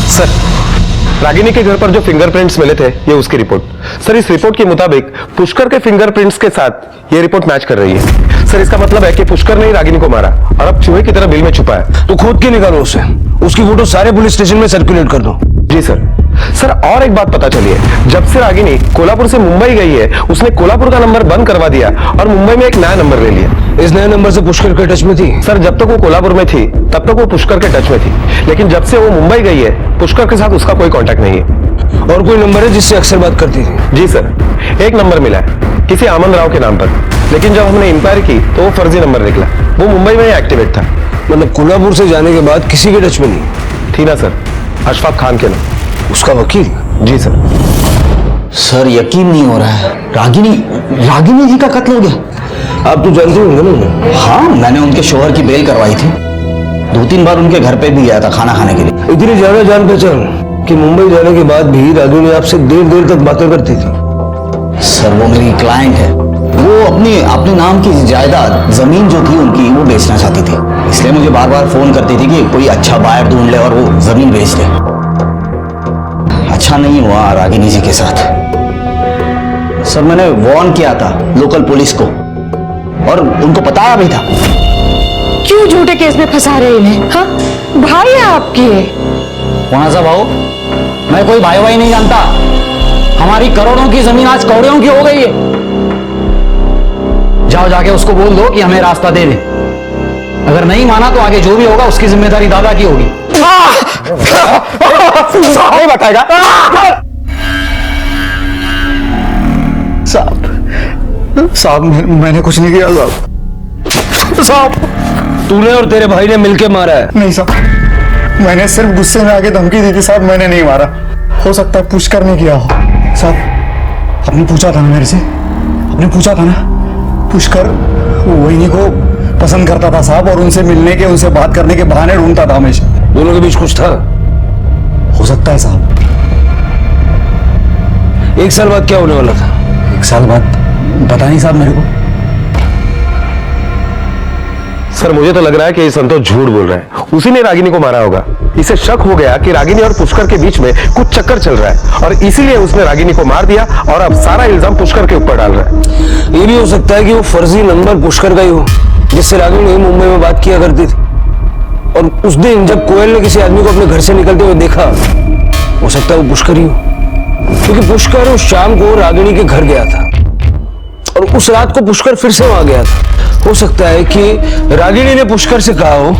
Speaker 3: सर, रागिनी के घर पर जो फिंगरप्रिंट्स मिले थे, ये उसकी रिपोर्ट। सर, इस रिपोर्ट के मुताबिक पुष्कर के फिंगरप्रिंट्स के साथ ये रिपोर्ट मैच कर रही है। सर, इसका मतलब है कि पुष्कर ने ही रागिनी को मारा और अब चूहे की तरह बिल में छुपा है।
Speaker 6: तो खोद के निकालो उसे। उसकी फोटो सारे पुलिस स्टेशन में सर्कुलेट कर दो।
Speaker 3: जी सर। सर, और एक बात पता चली है, जब से रागिनी कोल्हापुर से मुंबई गई है, उसने कोल्हापुर का नंबर बंद करवा दिया और मुंबई में एक नया नंबर ले लिया।
Speaker 6: इस नए नंबर से पुष्कर के टच में थी?
Speaker 3: सर, जब तक वो कोल्हापुर में थी तब तक वो पुष्कर के टच में थी, लेकिन जब से वो मुंबई गई है, पुष्कर के साथ उसका कोई कांटेक्ट नहीं है।
Speaker 6: और कोई नंबर है जिससे अक्सर बात करती थी?
Speaker 3: जी सर, एक नंबर मिला है किसी आमन राव के नाम पर, लेकिन जब हमने इंक्वायरी की तो वो फर्जी नंबर निकला। वो मुंबई में ही एक्टिवेट था।
Speaker 6: मतलब कोल्हापुर से जाने के बाद किसी के टच में नहीं
Speaker 3: थी ना सर? अशफाक खान के नाम।
Speaker 6: उसका वकील?
Speaker 3: जी सर।
Speaker 5: सर, यकीन नहीं हो रहा है, रागिनी जी का कत्ल हो गया।
Speaker 6: आप तो जानते होंगे ना?
Speaker 5: हाँ, मैंने उनके शोहर की बेल करवाई थी। 2-3 बार उनके घर पे भी गया था खाना खाने के लिए।
Speaker 6: इतनी ज्यादा जान पहचान कि मुंबई जाने के बाद भी रागिनी आपसे देर तक बातें करती थी?
Speaker 5: सर, वो मेरी क्लाइंट है। वो अपने नाम की जायदाद, जमीन जो थी उनकी, वो बेचना चाहती थी, इसलिए मुझे बार बार फोन करती थी कि कोई अच्छा बायर ढूंढ ले और वो जमीन बेच ले। अच्छा नहीं हुआ रागिनी जी के साथ। सर, मैंने वार्न किया था लोकल पुलिस को और उनको बताया भी था।
Speaker 7: क्यों झूठे केस में फंसा रहे इन्हें? हाँ, भाई है आपके।
Speaker 5: कौन सा भाऊ? मैं कोई भाई नहीं जानता। हमारी करोड़ों की जमीन आज कौड़ियों की हो गई है। जाओ जाके उसको बोल दो कि हमें रास्ता दे दे। अगर नहीं माना तो आगे जो भी होगा उसकी जिम्मेदारी दादा की होगी।
Speaker 3: नहीं बताएगा
Speaker 5: साहब, मैंने कुछ नहीं किया साहब।
Speaker 6: तूने और तेरे भाई ने मिलके मारा है?
Speaker 2: नहीं साहब, मैंने सिर्फ गुस्से में आके धमकी दी थी साहब, मैंने नहीं मारा। हो सकता है पुष्कर ने किया हो। साहब, आपने पूछा था ना मेरे से, आपने पूछा था ना, पुष्कर वहीनी को
Speaker 5: पसंद करता था साहब, और उनसे मिलने के, उनसे बात करने के बहाने ढूंढता था हमेशा।
Speaker 6: दोनों के बीच कुछ था?
Speaker 5: हो सकता है साहब।
Speaker 6: 1 साल बाद क्या होने वाला था?
Speaker 5: 1 साल बाद पता नहीं साहब मेरे को।
Speaker 3: सर मुझे तो लग रहा है कि ये संतोष झूठ बोल रहा है। उसी ने रागिनी को मारा होगा। इसे शक हो गया कि रागिनी और पुष्कर के बीच में कुछ चक्कर चल रहा है, और इसीलिए उसने रागिनी को मार दिया और अब सारा इल्जाम पुष्कर के ऊपर डाल रहा है।
Speaker 6: ये भी हो सकता है कि वो फर्जी नंबर पुष्कर का ही हो, जिससे रागिनी मुंबई में बात किया करती थी। और उस दिन जब कोयल ने किसी आदमी को अपने घर से निकलते हुए देखा, हो सकता है वो पुष्कर ही हो, क्योंकि पुष्कर उस शाम को रागिनी के घर गया था और उस रात को पुष्कर फिर से वहां गया था। हो सकता है कि रागिनी ने पुष्कर से कहा हो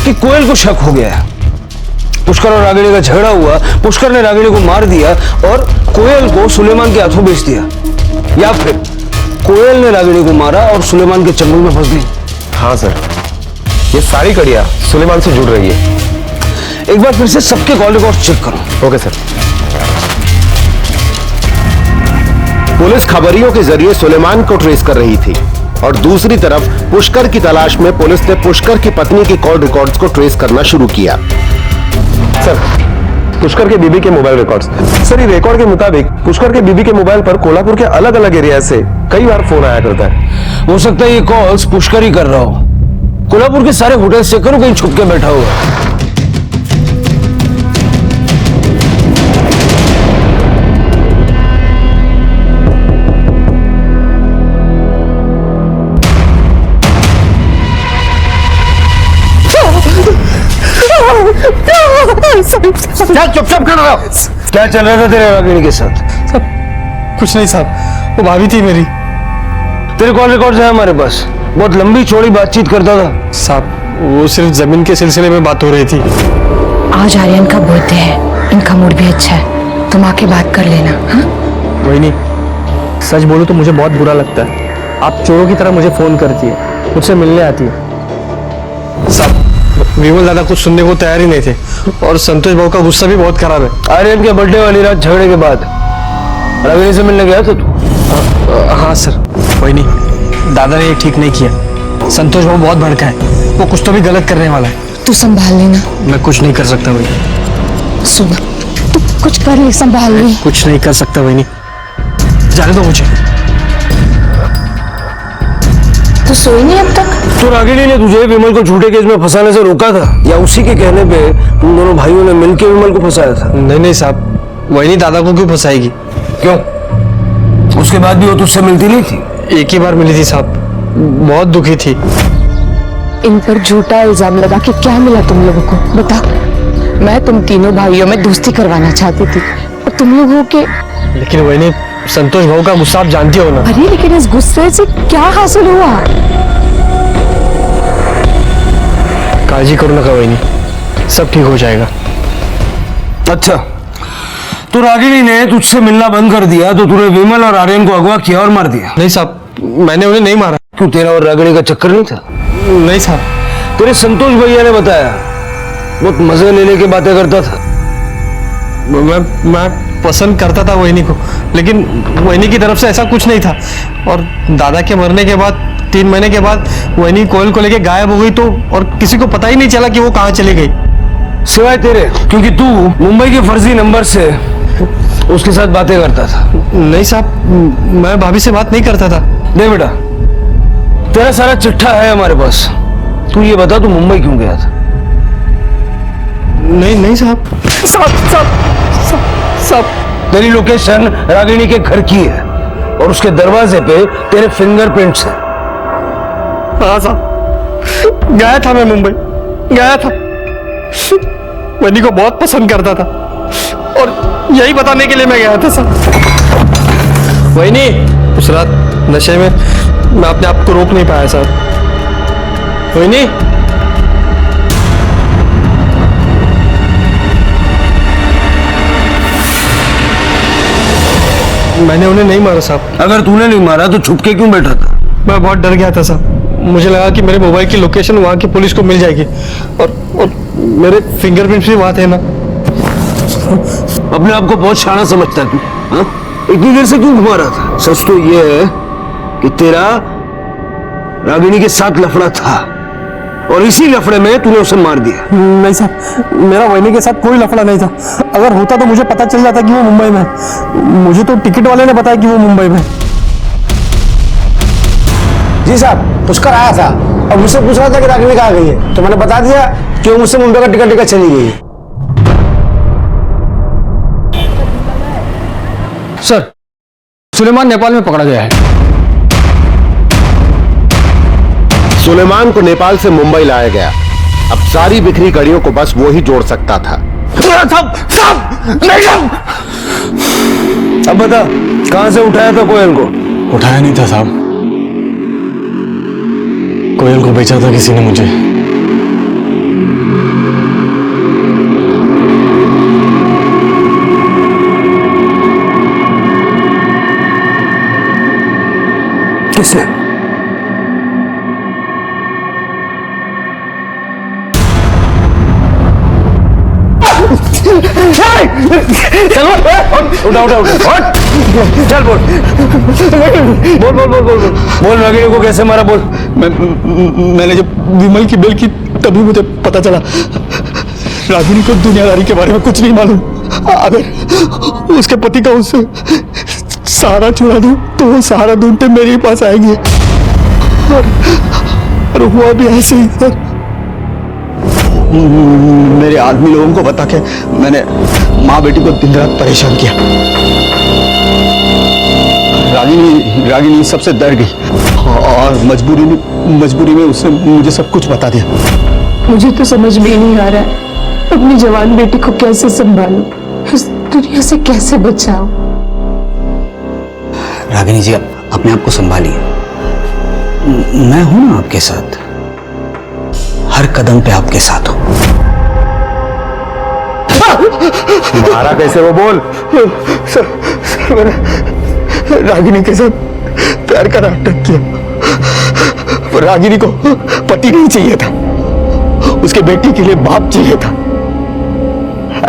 Speaker 6: कि कोयल को शक हो गया है। पुष्कर और रागिनी का झगड़ा हुआ, पुष्कर ने रागिनी को मार दिया और कोयल को सुलेमान के हाथों बेच दिया, या फिर कोयल ने रागिनी को मारा और सुलेमान के चंगुल में फंस गई।
Speaker 3: हाँ सर, ये सारी कड़ियां सुलेमान से जुड़ रही है।
Speaker 6: एक बार फिर से सबके कॉल रिकॉर्ड चेक करो।
Speaker 3: Okay sir.
Speaker 4: पुलिस खबरियों के जरिए सुलेमान को ट्रेस कर रही थी और दूसरी तरफ पुष्कर की तलाश में पुलिस ने पुष्कर की पत्नी के कॉल रिकॉर्ड्स को ट्रेस करना शुरू किया।
Speaker 3: सर, पुष्कर के बीबी के मोबाइल रिकॉर्ड्स। सर, ये रिकॉर्ड के मुताबिक पुष्कर के बीबी के मोबाइल पर कोल्हापुर के अलग अलग एरिया से कई बार फोन आया करता है।
Speaker 6: हो सकता है ये कॉल्स पुष्कर ही कर रहा हो। कोल्हापुर के सारे होटल चेक करो, कहीं छुप के बैठा हुआ। क्या चुपचाप कर रहा हो? क्या चल रहा था तेरे रागिनी के साथ?
Speaker 11: कुछ नहीं साहब, वो भाभी थी मेरी।
Speaker 6: तेरे कॉल रिकॉर्ड्स हैं हमारे पास। बहुत लंबी चौड़ी बातचीत करता था
Speaker 11: साहब, वो सिर्फ जमीन के सिलसिले में बात हो रही थी।
Speaker 7: आज आर्यन का बर्थडे है, इनका मूड भी अच्छा है, तुम आके बात कर लेना। हाँ?
Speaker 11: वही नहीं, सच बोलूं तो मुझे बहुत बुरा लगता है। आप चोरों की तरह मुझे फोन करती है, मुझसे मिलने आती है। साहब, विमल दादा कुछ सुनने को तैयार ही नहीं थे, और संतोष बाबू का गुस्सा भी बहुत खराब है।
Speaker 6: आर्यन के बर्थडे वाली रात झगड़े के बाद रागिनी से मिलने गया था तू?
Speaker 11: हाँ सर, वही नहीं, दादा ने ये ठीक नहीं किया। संतोष बाबू बहुत भड़का है, वो कुछ तो भी गलत करने वाला है।
Speaker 7: तू संभाल लेना।
Speaker 11: मैं कुछ नहीं कर सकता वही।
Speaker 7: सुन, तू कुछ कर ले, संभाल ले।
Speaker 11: कुछ नहीं कर सकता वही नहीं, जाने दो मुझे।
Speaker 7: तू सोई नहीं अब तक?
Speaker 6: तो रागिनी ने तुझे विमल को झूठे केस में फंसाने से रोका था, या उसी के कहने पे तुम दोनों भाइयों ने मिलकर विमल को फंसाया था?
Speaker 11: नहीं नहीं साहब, वही नहीं, दादा को क्यों फंसाएगी?
Speaker 6: क्यों? उसके बाद भी वो तुझसे मिलती नहीं थी?
Speaker 11: एक ही बार मिली थी साहब, बहुत दुखी थी।
Speaker 7: इन पर झूठा इल्जाम लगा के क्या मिला तुम लोगों को, बता। मैं तुम तीनों भाइयों में दोस्ती करवाना चाहती थी, और तुम लोगों के।
Speaker 11: लेकिन वही नहीं, संतोष भाऊ का गुस्सा आप जानती हो ना।
Speaker 7: अरे लेकिन इस गुस्से से क्या हासिल हुआ?
Speaker 11: काळजी करू नका वहिनी, सब ठीक हो जाएगा।
Speaker 6: अच्छा, तो रागिनी ने तुझसे मिलना बंद कर दिया तो तूने विमल और आर्यन को अगवा किया और मार दिया?
Speaker 11: नहीं साहब, मैंने उन्हें नहीं मारा।
Speaker 6: क्यों, तेरा और रागिनी का चक्कर नहीं था?
Speaker 11: नहीं साहब।
Speaker 6: तेरे संतोष भैया ने बताया बहुत मजे लेने की बातें करता था।
Speaker 11: मैं पसंद करता था वहिनी को, लेकिन वहिनी की तरफ से ऐसा कुछ नहीं था। और दादा के मरने के बाद 3 महीने के बाद वहिनी कोयल को लेके गायब हो गई, तो और किसी को पता ही नहीं चला कि वो कहाँ चली गई,
Speaker 6: सिवाय तेरे, क्योंकि तू मुंबई के फर्जी नंबर से उसके साथ बातें करता था।
Speaker 11: नहीं साहब, मैं भाभी से बात नहीं करता था।
Speaker 6: देख बेटा, तेरा सारा चिट्ठा है हमारे पास। तू ये बता, तू मुंबई क्यों गया था?
Speaker 11: नहीं नहीं साहब।
Speaker 6: सब तेरी लोकेशन रागिनी के घर की है और उसके दरवाजे पे तेरे फिंगरप्रिंट्स हैं।
Speaker 11: हाँ साहब, गया था मैं मुंबई, गया था। वनी को बहुत पसंद करता था और यही बताने के लिए मैं गया था साहब। वही नहीं, उस रात नशे में मैं अपने आप को रोक नहीं पाया साहब। वही नहीं, मैंने उन्हें नहीं मारा साहब।
Speaker 6: अगर तूने नहीं मारा तो छुप के क्यों बैठा था?
Speaker 11: मैं बहुत डर गया था साहब, मुझे लगा कि मेरे मोबाइल की लोकेशन वहाँ की पुलिस को मिल जाएगी, और मेरे फिंगरप्रिंट्स भी वहाँ थे ना।
Speaker 6: अपने आप को बहुत शाना समझता है तू, हाँ? इतनी देर से क्यों घुमा रहा था? सच तो ये है कि तेरा रागिनी के साथ लफड़ा था और इसी लफड़े में तूने उसे मार दिया।
Speaker 11: नहीं सर, मेरा वहीनी के साथ कोई लफड़ा नहीं था। अगर होता तो मुझे पता चल जाता कि वो मुंबई में है। मुझे तो टिकट वाले ने बताया कि वो मुंबई में है।
Speaker 6: जी साहब, पुष्कर आया था और मुझसे पूछ रहा था कि रागिनी कहाँ गई है, तो मैंने बता दिया कि वो मुझसे मुंबई का टिकट लेकर चली गई है।
Speaker 11: सर, सुलेमान नेपाल में पकड़ा गया है।
Speaker 4: सुलेमान को नेपाल से मुंबई लाया गया। अब सारी बिखरी कड़ियों को बस वो ही जोड़ सकता था।
Speaker 6: अब बता, कहां से उठाया था कोयल को?
Speaker 2: उठाया नहीं था साहब, कोयल को बेचा था किसी ने मुझे।
Speaker 6: किसने? उठा उठा उठा, चल बोल बोल बोल बोल बोल बोल रागिनी को कैसे मारा बोल।
Speaker 2: मैंने जब विमल की बेल की तभी मुझे पता चला। रागिनी को दुनियादारी के बारे में कुछ नहीं मालूम। अगर उसके पति का उससे सहारा छुड़ा दूं तो वो सहारा ढूंढते मेरे ही पास आएंगे, और हुआ भी ऐसे ही सर। मेरे आदमी लोगों को बता के मैंने माँ बेटी को दिन रात परेशान किया। रागिनी सबसे डर गई और मजबूरी में उसने मुझे सब कुछ बता दिया।
Speaker 7: मुझे तो समझ में ही नहीं आ रहा है अपनी जवान बेटी को कैसे संभालूं, इस दुनिया से कैसे बचाऊं।
Speaker 10: रागिनी जी, अपने आप को संभालिए। मैं हूं ना आपके साथ, हर कदम पे आपके साथ हूं।
Speaker 3: मारा कैसे वो बोल।
Speaker 2: सर मैंने रागिनी के साथ प्यार का नाटक किया। रागिनी को पति नहीं चाहिए था, उसके बेटी के लिए बाप चाहिए था।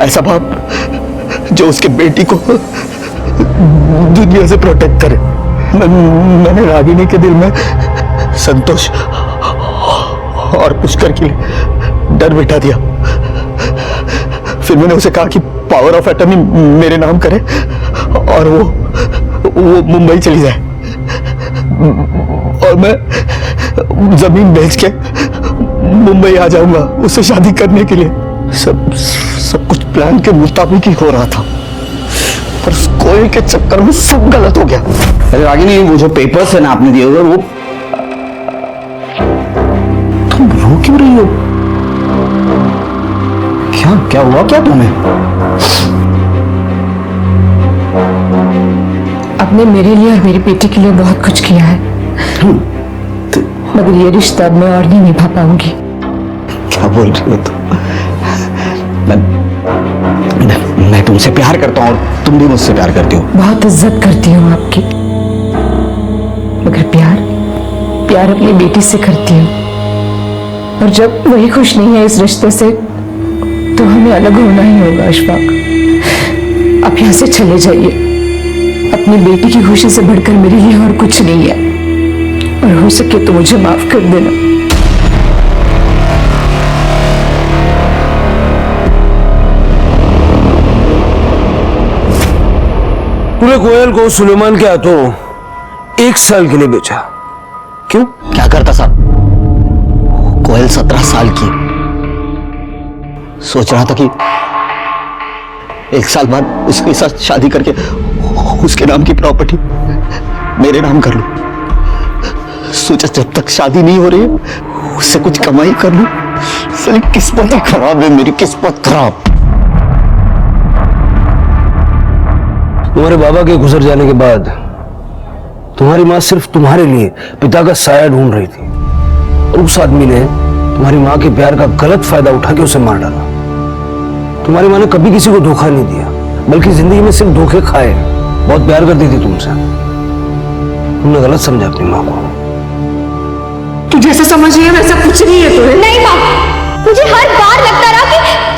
Speaker 2: ऐसा बाप जो उसके बेटी को दुनिया से प्रोटेक्ट करे। मैंने रागिनी के दिल में संतोष और पुष्कर के लिए डर बिठा दिया। फिर मैंने उसे कहा कि पावर ऑफ अटर्नी मेरे नाम करे और वो मुंबई चली जाए, और मैं जमीन बेच के मुंबई आ जाऊंगा उससे शादी करने के लिए। सब कुछ प्लान के मुताबिक ही हो रहा था, पर उस कोयल के चक्कर में सब गलत हो गया।
Speaker 5: अरे रागिनी, वो जो पेपर्स है ना आपने दिए हुए, वो तुम रो क्यों रही हो? क्या हुआ क्या तुम्हें?
Speaker 7: आपने मेरे लिए और मेरी बेटी के लिए बहुत कुछ किया है, मगर ये रिश्ता मैं और नहीं निभा पाऊंगी।
Speaker 5: क्या बोल रही हो तुम? मैं तुमसे प्यार करता हूँ और तुम भी मुझसे प्यार करती हो।
Speaker 7: बहुत इज्जत करती हूँ आपकी, मगर प्यार अपनी बेटी से करती हूँ, और जब वही खुश नहीं है इस रिश्ते से तो हमें अलग होना ही होगा। अशफाक, आप यहाँ से चले जाइए। अपनी बेटी की खुशी से बढ़कर मेरे लिए और कुछ नहीं है, और हो सके तो मुझे माफ कर देना।
Speaker 6: तूने कोयल को सुलेमान के हाथों 1 साल के लिए बेचा, क्यों?
Speaker 10: क्या करता साहब, कोयल 17 साल की, सोच रहा था कि 1 साल बाद उसके साथ शादी करके उसके नाम की प्रॉपर्टी मेरे नाम कर लूं। सोचा जब तक शादी नहीं हो रही है उससे कुछ कमाई कर लूं। साली किस्मत ही खराब है मेरी, किस्मत खराब।
Speaker 6: तुम्हारे बाबा के गुजर जाने के बाद तुम्हारी माँ सिर्फ तुम्हारे लिए पिता का साया ढूंढ रही थी, और उस आदमी ने तुम्हारी माँ के प्यार का गलत फायदा उठा के उसे मार डाला। तुम्हारी माँ ने कभी किसी को धोखा नहीं दिया, बल्कि जिंदगी में सिर्फ धोखे खाए। बहुत प्यार करती थी तुमसे, तुमने गलत समझा अपनी माँ को।
Speaker 7: तू जैसा समझ रही है वैसा कुछ नहीं है। तो
Speaker 1: नहीं माँ, मुझे हर बार लगता रहा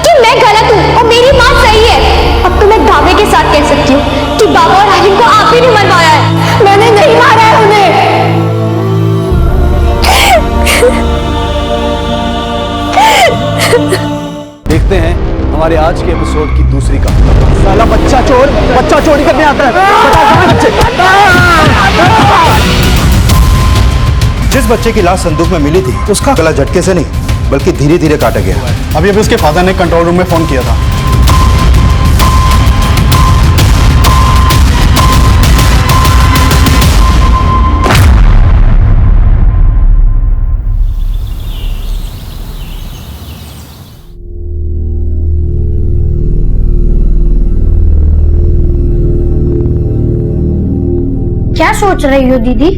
Speaker 1: कि मैं गलत हूँ और मेरी माँ सही है। अब तो मैं दावे के साथ कह सकती हूँ कि बाबा और आलिम को आप ही ने मरवाया है। मैंने नहीं मारा है उन्हें।
Speaker 10: हमारे आज के एपिसोड की दूसरी कहानी। साला बच्चा चोरी करने आता है। बता कहाँ बच्चे?
Speaker 12: जिस बच्चे की लाश संदूक में मिली थी उसका गला झटके से नहीं बल्कि धीरे धीरे काटा गया।
Speaker 13: अभी उसके फादर ने कंट्रोल रूम में फोन किया था।
Speaker 9: क्या सोच रही हो दीदी?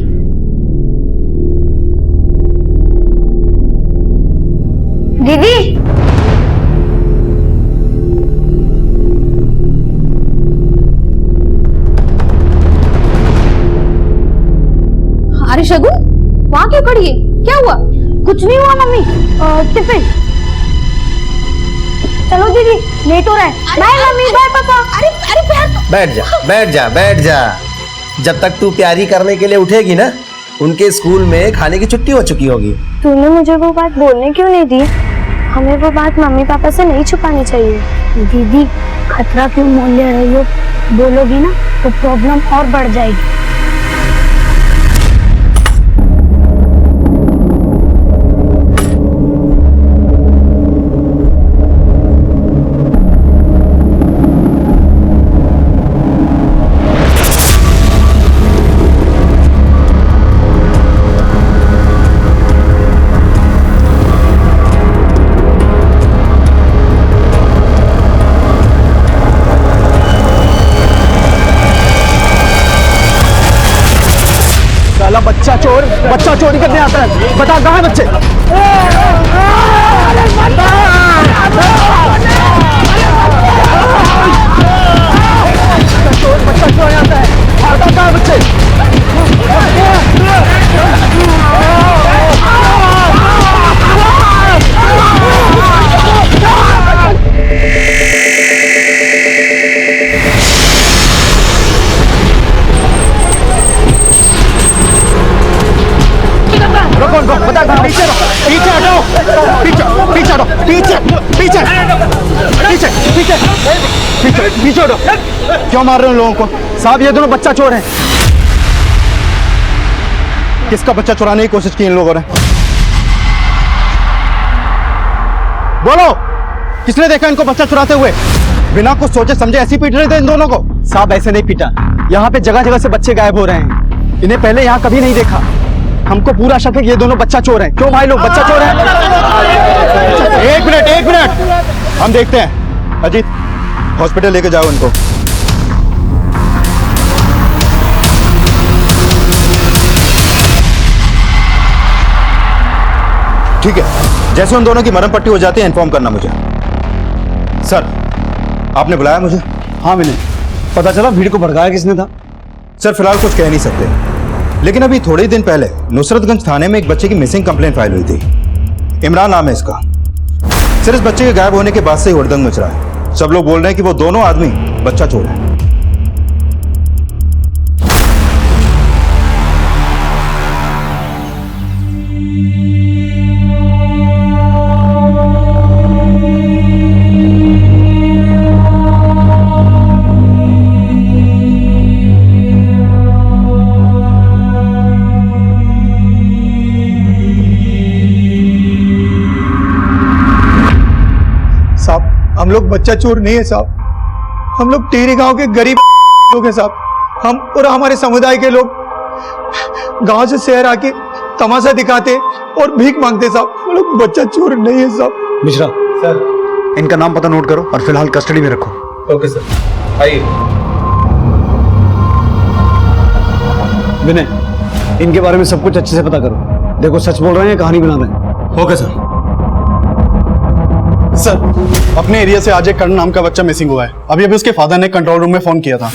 Speaker 9: दीदी
Speaker 1: अरे शगुन, वहां क्यों खड़ी है? क्या हुआ? कुछ नहीं हुआ मम्मी। टिफिन। चलो दीदी, लेट हो रहा है। बाय मम्मी, बाय पापा। अरे अरे प्यार।
Speaker 14: बैठ जा। जब तक तू प्यारी करने के लिए उठेगी ना, उनके स्कूल में खाने की छुट्टी हो चुकी होगी।
Speaker 1: तूने मुझे वो बात बोलने क्यों नहीं दी? हमें वो बात मम्मी पापा से नहीं छुपानी चाहिए।
Speaker 9: दीदी, खतरा क्यों मोल ले रही हो? बोलोगी ना तो प्रॉब्लम और बढ़ जाएगी।
Speaker 10: बच्चा चोरी करने आता है। बता कहाँ बच्चे? बच्चा चोरी आता है। बता कहाँ बच्चे? बता कहाँ? पीछे हटो। पीछे हटो। क्यों मार रहे हो लोगों को? साहब, ये दोनों बच्चा चोर हैं। किसका बच्चा चुराने की कोशिश की इन लोगों ने? बोलो, किसने देखा इनको बच्चा चुराते हुए? बिना कुछ सोचे समझे ऐसे पीट रहे थे इन दोनों को? साहब, ऐसे नहीं पीटा। यहाँ पे जगह जगह से बच्चे गायब हो रहे हैं। इन्हें पहले यहाँ कभी नहीं देखा। हमको पूरा शक है कि ये दोनों बच्चा चोर हैं। क्यों भाई लोग बच्चा चोर हैं? एक मिनट, हम देखते हैं। अजीत, हॉस्पिटल लेके जाओ इनको। ठीक है, जैसे उन दोनों की मरहम पट्टी हो जाती है इन्फॉर्म करना मुझे। सर, आपने बुलाया मुझे?
Speaker 13: हाँ, मैंने पता चला भीड़ को भड़काया किसने था।
Speaker 12: सर, फिलहाल कुछ कह नहीं सकते, लेकिन अभी थोड़े ही दिन पहले नुसरतगंज थाने में एक बच्चे की मिसिंग कंप्लेंट फाइल हुई थी। इमरान नाम है इसका। सर, इस बच्चे के गायब होने के बाद से ही हुड़दंग मच रहा है। सब लोग बोल रहे हैं कि वो दोनों आदमी बच्चा चोर है।
Speaker 2: हम लोग बच्चा चोर नहीं है साहब, हम लोग टेरी गांव के गरीब लोग हैं साहब। हम और हमारे समुदाय के लोग गांव से शहर आके तमाशा दिखाते और भीख मांगते साहब। हम लोग बच्चा चोर नहीं है साहब।
Speaker 13: मिश्रा सर, इनका नाम पता नोट करो और फिलहाल कस्टडी में रखो।
Speaker 3: ओके सर, आइए।
Speaker 13: विनय, इनके बारे में सब कुछ अच्छे से पता करो। देखो, सच बोल रहे हैं कहानी बना रहे हैं।
Speaker 12: Okay sir.
Speaker 13: सर, अपने एरिया से आज एक कर्ण नाम का बच्चा मिसिंग हुआ है। अभी उसके फादर ने कंट्रोल रूम में फोन किया था।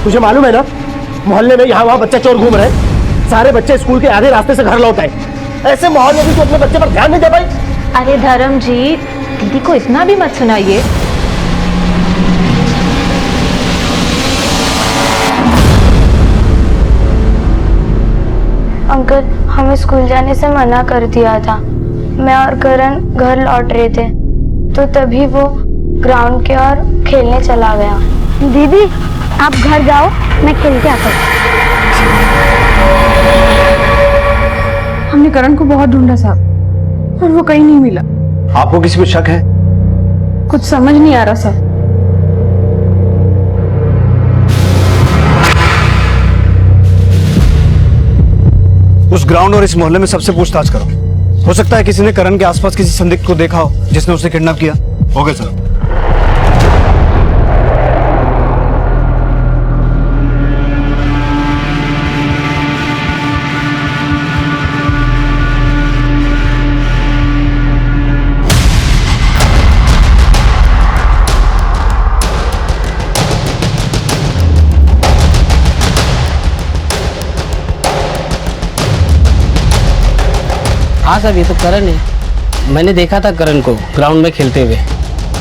Speaker 10: तुझे मालूम है ना, मोहल्ले में यहाँ वहाँ बच्चा चोर घूम रहे हैं।
Speaker 13: सारे बच्चे स्कूल के आधे रास्ते से घर लौट आए। ऐसे माहौल में भी तू अपने बच्चे पर ध्यान नहीं दे पाई?
Speaker 1: अरे धर्म जी, दीदी को इतना भी मत सुनाइए।
Speaker 9: अंकल, हमें स्कूल जाने से मना कर दिया था। मैं और करण घर लौट रहे थे तो तभी वो ग्राउंड के ओर खेलने चला गया।
Speaker 15: दीदी आप घर जाओ, मैं खेल के आता हूँ।
Speaker 7: हमने करण को बहुत ढूंढा साहब, और वो कहीं नहीं मिला।
Speaker 13: आपको किसी पे शक है?
Speaker 7: कुछ समझ नहीं आ रहा साहब।
Speaker 13: उस ग्राउंड और इस मोहल्ले में सबसे पूछताछ करो। हो सकता है किसी ने करण के आसपास किसी संदिग्ध को देखा हो जिसने उसे किडनैप किया। Okay sir.
Speaker 16: हाँ सर, ये तो करण है। मैंने देखा था करण को ग्राउंड में खेलते हुए।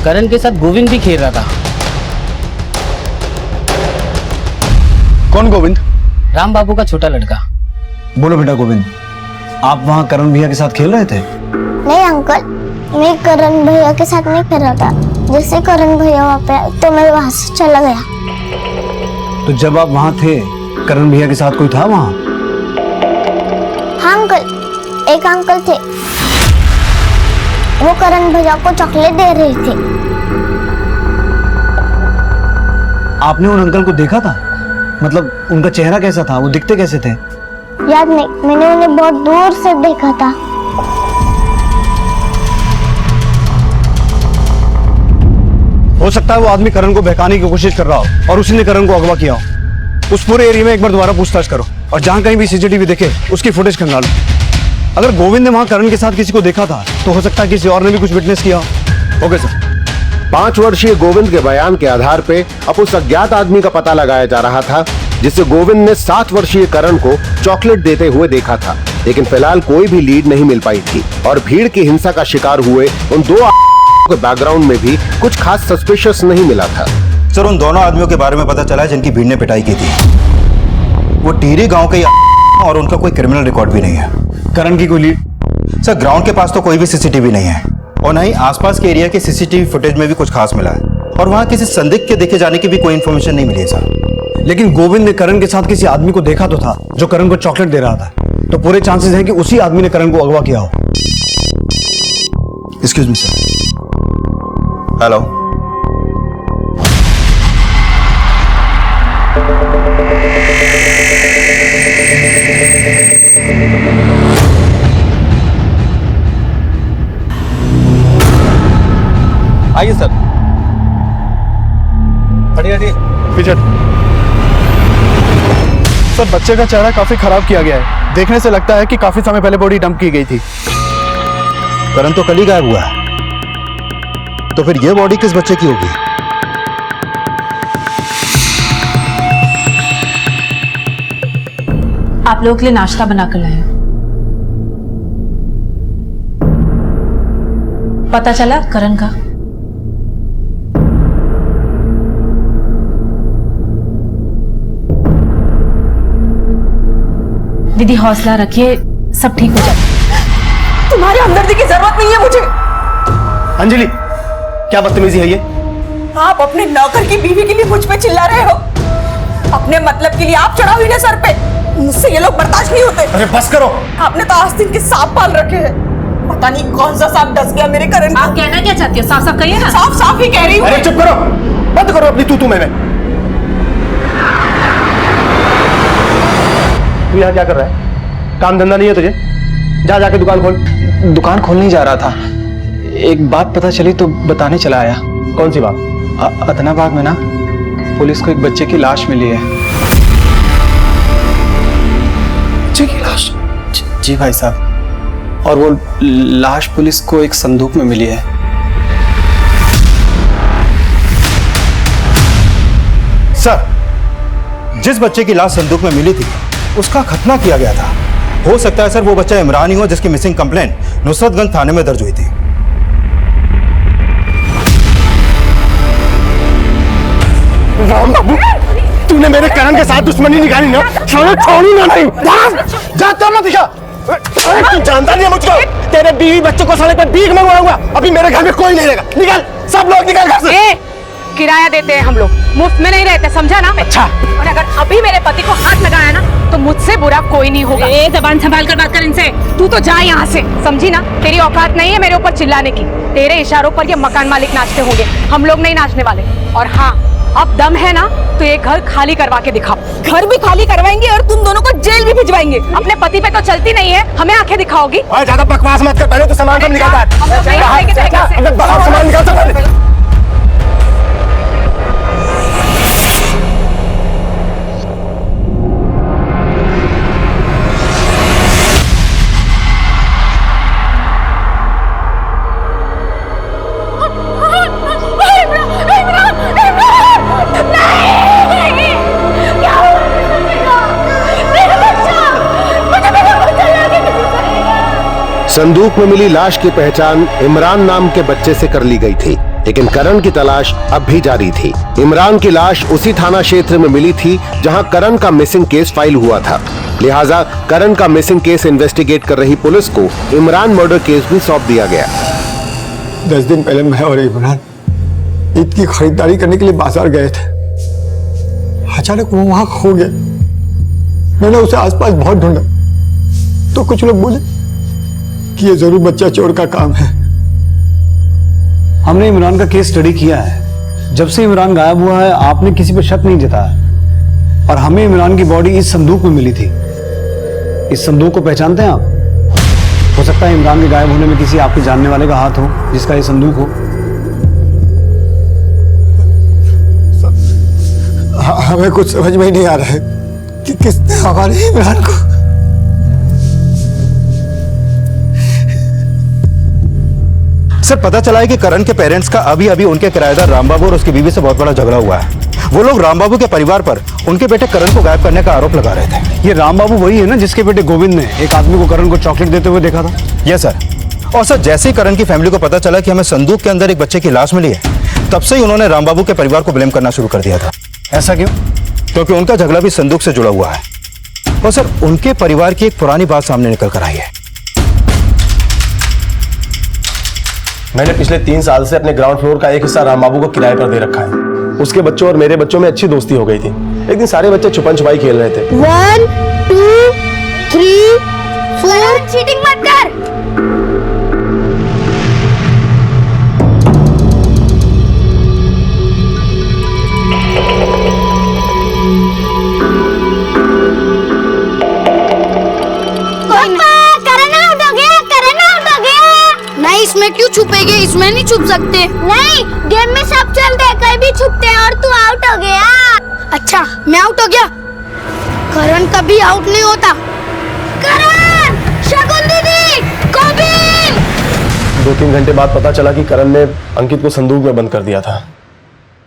Speaker 16: करण के साथ गोविंद भी खेल रहा था।
Speaker 13: कौन गोविंद?
Speaker 16: राम बाबू का छोटा लड़का।
Speaker 13: बोलो बेटा गोविंद, आप वहाँ करण भैया के साथ खेल रहे थे?
Speaker 15: नहीं अंकल, मैं करण भैया के साथ नहीं खेल रहा था। जैसे करण भैया वहाँ पे आए तो मैं वहाँ से चला गया।
Speaker 13: तो जब आप वहाँ थे, करण भैया के साथ कोई था वहाँ?
Speaker 15: हाँ अंकल, एक अंकल थे, वो करण भैया को चॉकलेट दे रहे थे।
Speaker 13: आपने उन अंकल को देखा था? मतलब उनका चेहरा कैसा था, वो दिखते कैसे थे?
Speaker 15: याद नहीं, मैंने उन्हें बहुत दूर से देखा था।
Speaker 13: हो सकता है वो आदमी करण को बहकाने की कोशिश कर रहा हो और उसी ने करण को अगवा किया हो। उस पूरे एरिया में एक बार दोबारा पूछताछ करो और जहां कहीं भी सीसीटीवी दिखे उसकी फुटेज खंगालो। अगर गोविंद ने वहां करण के साथ किसी को देखा था तो हो सकता है किसी और ने भी कुछ विटनेस किया हो। Okay sir.
Speaker 4: 5 वर्षीय गोविंद के बयान के आधार पे अब उस अज्ञात आदमी का पता लगाया जा रहा था जिसे गोविंद ने 7 वर्षीय करण को चॉकलेट देते हुए देखा था, लेकिन फिलहाल कोई भी लीड नहीं मिल पाई थी और भीड़ की हिंसा का शिकार हुए उन 2 के बैकग्राउंड में भी कुछ खास सस्पिशियस नहीं मिला था।
Speaker 12: सर, उन दोनों आदमियों के बारे में पता चला जिनकी भीड़ ने पिटाई की थी। वो टीरी गांव के और उनका कोई क्रिमिनल रिकॉर्ड भी नहीं है।
Speaker 13: करण की कोई लीड?
Speaker 12: सर, ग्राउंड के पास तो कोई भी सीसीटीवी नहीं है और न ही आसपास के एरिया के सीसीटीवी फुटेज में भी कुछ खास मिला है और वहाँ किसी संदिग्ध के देखे जाने की भी कोई इन्फॉर्मेशन नहीं मिली है सर।
Speaker 13: लेकिन गोविंद ने करण के साथ किसी आदमी को देखा तो था जो करण को चॉकलेट दे रहा था, तो पूरे चांसेस हैं कि उसी आदमी ने करण को अगवा किया हो।
Speaker 12: Excuse me sir. हेलो,
Speaker 8: आइए सर। हटिए पीछे। सर, बच्चे का चेहरा काफी खराब किया गया है। देखने से लगता है कि काफी समय पहले बॉडी डंप की गई थी।
Speaker 12: करण तो कल ही गायब हुआ है, तो फिर ये बॉडी किस बच्चे की होगी?
Speaker 7: आप लोगों के लिए नाश्ता बनाकर लाए। पता चला करण का? दीदी हौसला रखिए, सब ठीक हो जाए। तुम्हारे हमदर्दी की जरूरत नहीं है मुझे।
Speaker 13: अंजलि, क्या बदतमीजी है ये?
Speaker 7: आप अपने नौकर की बीवी के लिए मुझ पे चिल्ला रहे हो। अपने मतलब के लिए आप चढ़ा हुई ना सर पे। मुझसे ये लोग बर्दाश्त नहीं होते।
Speaker 13: अरे बस करो।
Speaker 7: आपने तो आस्तीन के सांप पाल रखे हैं। पता नहीं कौन सा सांप डस गया मेरे करण को। आप कहना क्या चाहती हो? साफ साफ कहिए ना। साफ साफ ही कह रही हूँ।
Speaker 13: अरे चुप करो, बंद करो अपनी तू मैं। तू यहाँ क्या कर रहा है? काम धंधा नहीं है तुझे? जा जाके दुकान खोल।
Speaker 17: दुकान खोलने जा रहा था, एक बात पता चली तो बताने चला आया।
Speaker 13: कौन सी बात?
Speaker 17: अदनाबाग में ना पुलिस को एक बच्चे की लाश मिली है।
Speaker 13: बच्चे की लाश?
Speaker 17: जी भाई साहब, और वो लाश पुलिस को एक संदूक में मिली है।
Speaker 12: सर, जिस बच्चे की लाश संदूक में मिली थी उसका खतना किया गया था। हो सकता है सर वो बच्चा इमरान ही हो जिसकी मिसिंग कंप्लेंट नुसरतगंज थाने में दर्ज हुई थी।
Speaker 2: राम बाबू, तूने मेरे करण के साथ दुश्मनी निकाली ना, छोड़ूंगा नहीं। जा ना दिखा। अरे तू जानता नहीं है मुझको, तेरे बीवी बच्चों को साले पे भीख मंगवाऊंगा। अभी मेरे घर में कोई नहीं रहेगा। निकल, सब लोग निकल घर से।
Speaker 7: किराया देते हैं हम लोग, मुफ्त में नहीं रहते, समझा ना?
Speaker 2: अच्छा।
Speaker 7: और अगर अभी मेरे पति को हाथ लगाया ना तो मुझसे बुरा कोई नहीं होगा। जबान संभाल कर बात कर इनसे। तू तो जा यहाँ से, समझी ना? तेरी औकात नहीं है मेरे ऊपर चिल्लाने की। तेरे इशारों पर ये मकान मालिक नाचते होंगे, हम लोग नहीं नाचने वाले। और हाँ, अब दम है ना तो ये घर खाली करवा के दिखाओ। घर भी खाली करवाएंगे और तुम दोनों को जेल भी भिजवाएंगे। अपने पति पे तो चलती नहीं है, हमें आंखें दिखाओगी?
Speaker 2: ज्यादा बकवास मत कर, पहले तो सामान सब निकाल। सामान निकाल।
Speaker 4: संदूक में मिली लाश की पहचान इमरान नाम के बच्चे से कर ली गई थी, लेकिन करण की तलाश अब भी जारी थी। इमरान की लाश उसी थाना क्षेत्र में मिली थी जहां करण का मिसिंग केस फाइल हुआ था। लिहाजा करण का मिसिंग केस इन्वेस्टिगेट कर रही पुलिस को इमरान मर्डर केस भी सौंप दिया गया।
Speaker 2: 10 दिन पहले मैं और इमरान ईद की खरीदारी करने के लिए बाजार गए थे। अचानक वो वहां खो गया। मैंने उसे आसपास बहुत ढूंढा तो कुछ लोग बोले कि ये जरूर बच्चा चोर का काम है।
Speaker 13: हमने इमरान का केस स्टडी किया है। जब से इमरान गायब हुआ है आपने किसी पर शक नहीं जताया, और हमें इमरान की बॉडी इस संदूक में मिली थी। इस संदूक को पहचानते हैं आप? हो सकता है इमरान के गायब होने में किसी आपके जानने वाले का हाथ हो, जिसका ये संदूक हो।
Speaker 2: हमें कुछ समझ में ही नहीं आ रहा है कि किसने हमारे इमरान को।
Speaker 12: सर पता चला है कि करण के पेरेंट्स का अभी अभी उनके किराएदार रामबाबू और उसकी बीवी से बहुत बड़ा झगड़ा हुआ है। वो लोग रामबाबू के परिवार पर उनके बेटे करण को गायब करने का आरोप लगा रहे थे।
Speaker 13: ये रामबाबू वही है ना जिसके बेटे गोविंद ने एक आदमी को करण को चॉकलेट देते हुए देखा था?
Speaker 12: Yes sir. और सर जैसे ही करण की फैमिली को पता चला कि हमें संदूक के अंदर एक बच्चे की लाश मिली है, तब से ही उन्होंने रामबाबू के परिवार को ब्लेम करना शुरू कर दिया था।
Speaker 13: ऐसा क्यों?
Speaker 12: क्योंकि उनका झगड़ा भी संदूक से जुड़ा हुआ है। और सर उनके परिवार की एक पुरानी बात सामने निकल कर आई है।
Speaker 14: मैंने पिछले 3 साल से अपने ग्राउंड फ्लोर का एक हिस्सा रामबाबू को किराए पर दे रखा है। उसके बच्चों और मेरे बच्चों में अच्छी दोस्ती हो गई थी। एक दिन सारे बच्चे छुपन छुपाई खेल रहे थे।
Speaker 15: 1 2 3 4 चीटिंग मत कर।
Speaker 1: इसमें क्यों छुपेंगे? इसमें नहीं छुप सकते।
Speaker 15: नहीं, गेम में सब चलते हैं, कहीं भी छुपते हैं और तू आउट हो गया।
Speaker 1: अच्छा, मैं आउट हो गया? करण कभी आउट नहीं होता।
Speaker 15: करण, शगुन दीदी, गोविंद।
Speaker 14: 2-3 घंटे बाद पता चला कि करण ने अंकित को संदूक में बंद कर दिया था।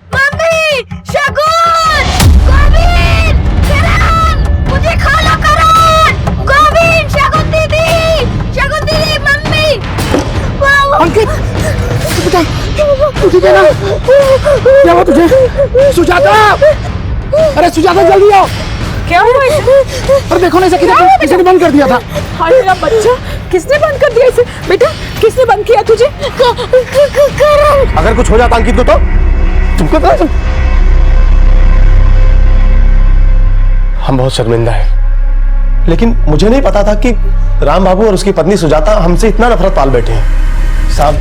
Speaker 15: मम्मी, शगुन, गोविंद, करण, मुझे खा लो करण, गोविंद, शगुन दीदी, मम्मी।
Speaker 2: अंकित, तुझे क्या हुआ तुझे? सुजाता, अरे सुजाता जल्दी आओ।
Speaker 7: क्या हुआ इसे?
Speaker 2: अरे देखो ना इसे किसी ने बंद कर दिया था।
Speaker 7: हाय मेरा बच्चा, किसने बंद कर दिया इसे? बेटा किसने बंद किया तुझे?
Speaker 14: अगर कुछ हो जाता अंकित को तो तुमको पता है? हम बहुत शर्मिंदा हैं, लेकिन मुझे नहीं पता था कि राम बाबू और उसकी पत्नी सुजाता हमसे इतना नफरत पाल बैठे हैं।
Speaker 2: साहब,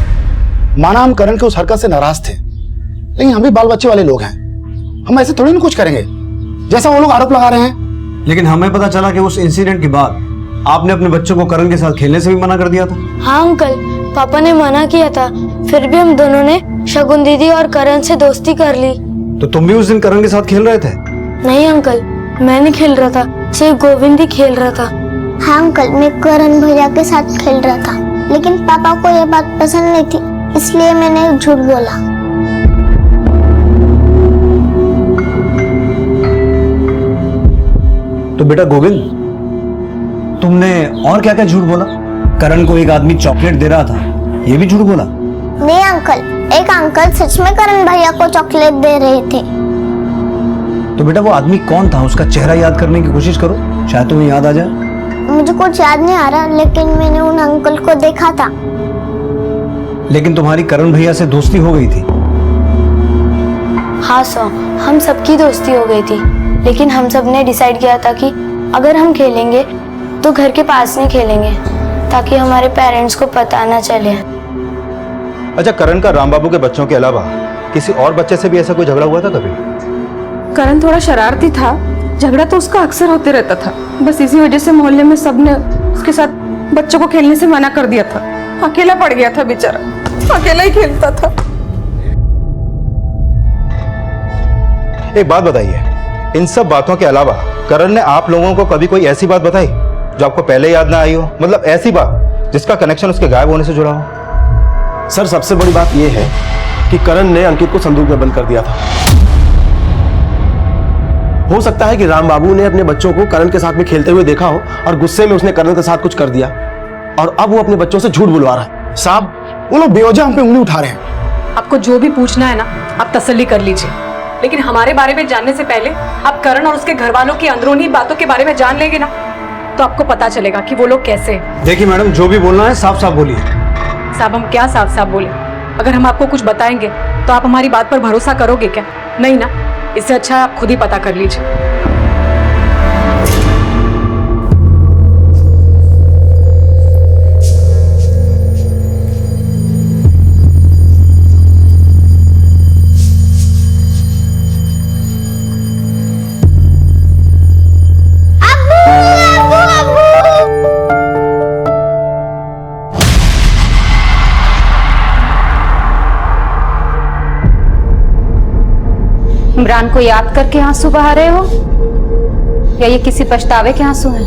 Speaker 2: माना हम करण के उस हरकत से नाराज थे, लेकिन हम भी बाल बच्चे वाले लोग हैं। हम ऐसे थोड़ी ना कुछ करेंगे जैसा वो लोग आरोप लगा रहे हैं।
Speaker 13: लेकिन हमें पता चला कि उस इंसिडेंट के बाद आपने अपने बच्चों को करण के साथ खेलने से भी मना कर दिया था।
Speaker 9: हाँ अंकल, पापा ने मना किया था, फिर भी हम दोनों ने शगुन दीदी और करण से दोस्ती कर ली।
Speaker 13: तो तुम भी उस दिन करण के साथ खेल रहे थे?
Speaker 9: नहीं अंकल, मैं नहीं खेल रहा था, सिर्फ गोविंद ही खेल रहा था।
Speaker 15: हाँ अंकल, मैं करण भैया के साथ खेल रहा था, लेकिन पापा को यह बात पसंद नहीं थी, इसलिए मैंने झूठ बोला।
Speaker 13: तो बेटा गोविंद, तुमने और क्या क्या झूठ बोला? करण को एक आदमी चॉकलेट दे रहा था, ये भी झूठ बोला?
Speaker 15: नहीं अंकल, एक अंकल सच में करण भैया को चॉकलेट दे रहे थे।
Speaker 13: तो बेटा वो आदमी कौन था, उसका चेहरा याद करने की कोशिश करो, शायद तुम्हें याद आ जाए।
Speaker 15: मुझे कुछ याद नहीं आ रहा, लेकिन मैंने उन अंकल को देखा था।
Speaker 13: लेकिन तुम्हारी करण भैया से दोस्ती हो गई थी?
Speaker 9: हाँ सर, हम सबकी दोस्ती हो गई थी, लेकिन हम सब ने डिसाइड किया था कि अगर हम खेलेंगे तो घर के पास नहीं खेलेंगे, ताकि हमारे पेरेंट्स को पता ना चले।
Speaker 12: अच्छा, करण का राम बाबू के बच्चों के अलावा किसी और बच्चे से भी ऐसा कोई झगड़ा हुआ था कभी?
Speaker 7: करण थोड़ा शरारती था, झगड़ा तो उसका अक्सर होते रहता था। बस इसी वजह से मोहल्ले में सबने उसके साथ बच्चों को खेलने से मना कर दिया था। अकेला पड़ गया था बेचारा, अकेला ही खेलता था।
Speaker 12: एक बात बताइए, इन सब बातों के अलावा करण ने आप लोगों को कभी कोई ऐसी बात बताई जो आपको पहले याद ना आई हो? मतलब ऐसी बात जिसका कनेक्शन उसके गायब होने से जुड़ा हो?
Speaker 14: सर सबसे बड़ी बात यह है कि करण ने अंकित को संदूक में बंद कर दिया था। हो सकता है कि राम बाबू ने अपने बच्चों को करण के साथ में खेलते हुए देखा हो और गुस्से में उसने करण के साथ कुछ कर दिया और अब वो अपने बच्चों से झूठ बुलवा रहा है।
Speaker 2: साहब, वो लोग बेवजह हम पे उंगली उठा रहे हैं।
Speaker 7: आपको जो भी पूछना है ना, आप तसल्ली कर लीजिए, लेकिन हमारे बारे में जानने से पहले आप करण और उसके घर वालों की अंदरूनी बातों के बारे में जान लेंगे ना, तो आपको पता चलेगा कि वो लोग कैसे हैं।
Speaker 13: देखिए मैडम, जो भी बोलना है साफ साफ बोलिए।
Speaker 7: साहब, हम क्या साफ साफ बोले? अगर हम आपको कुछ बताएंगे तो आप हमारी बात पर भरोसा करोगे क्या? नहीं ना। इससे अच्छा है आप खुद ही पता कर लीजिए।
Speaker 1: इमरान को याद करके आंसू बहा रहे हो या ये किसी पछतावे के आंसू हैं?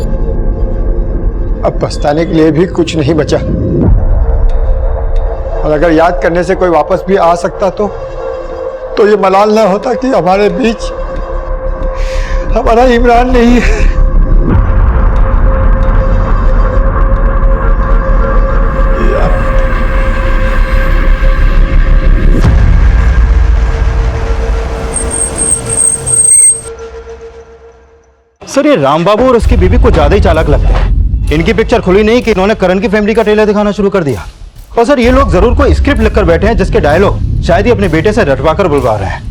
Speaker 2: अब पछताने के लिए भी कुछ नहीं बचा, और अगर याद करने से कोई वापस भी आ सकता तो ये मलाल ना होता कि हमारे बीच हमारा इमरान नहीं है।
Speaker 12: सर, ये राम बाबू और उसकी बीवी को ज्यादा ही चालाक लगते हैं। इनकी पिक्चर खुली नहीं कि इन्होंने करण की फैमिली का ट्रेलर दिखाना शुरू कर दिया। और सर, ये लोग जरूर कोई स्क्रिप्ट लिखकर बैठे हैं जिसके डायलॉग शायद ही अपने बेटे से रटवा कर बुलवा रहे हैं।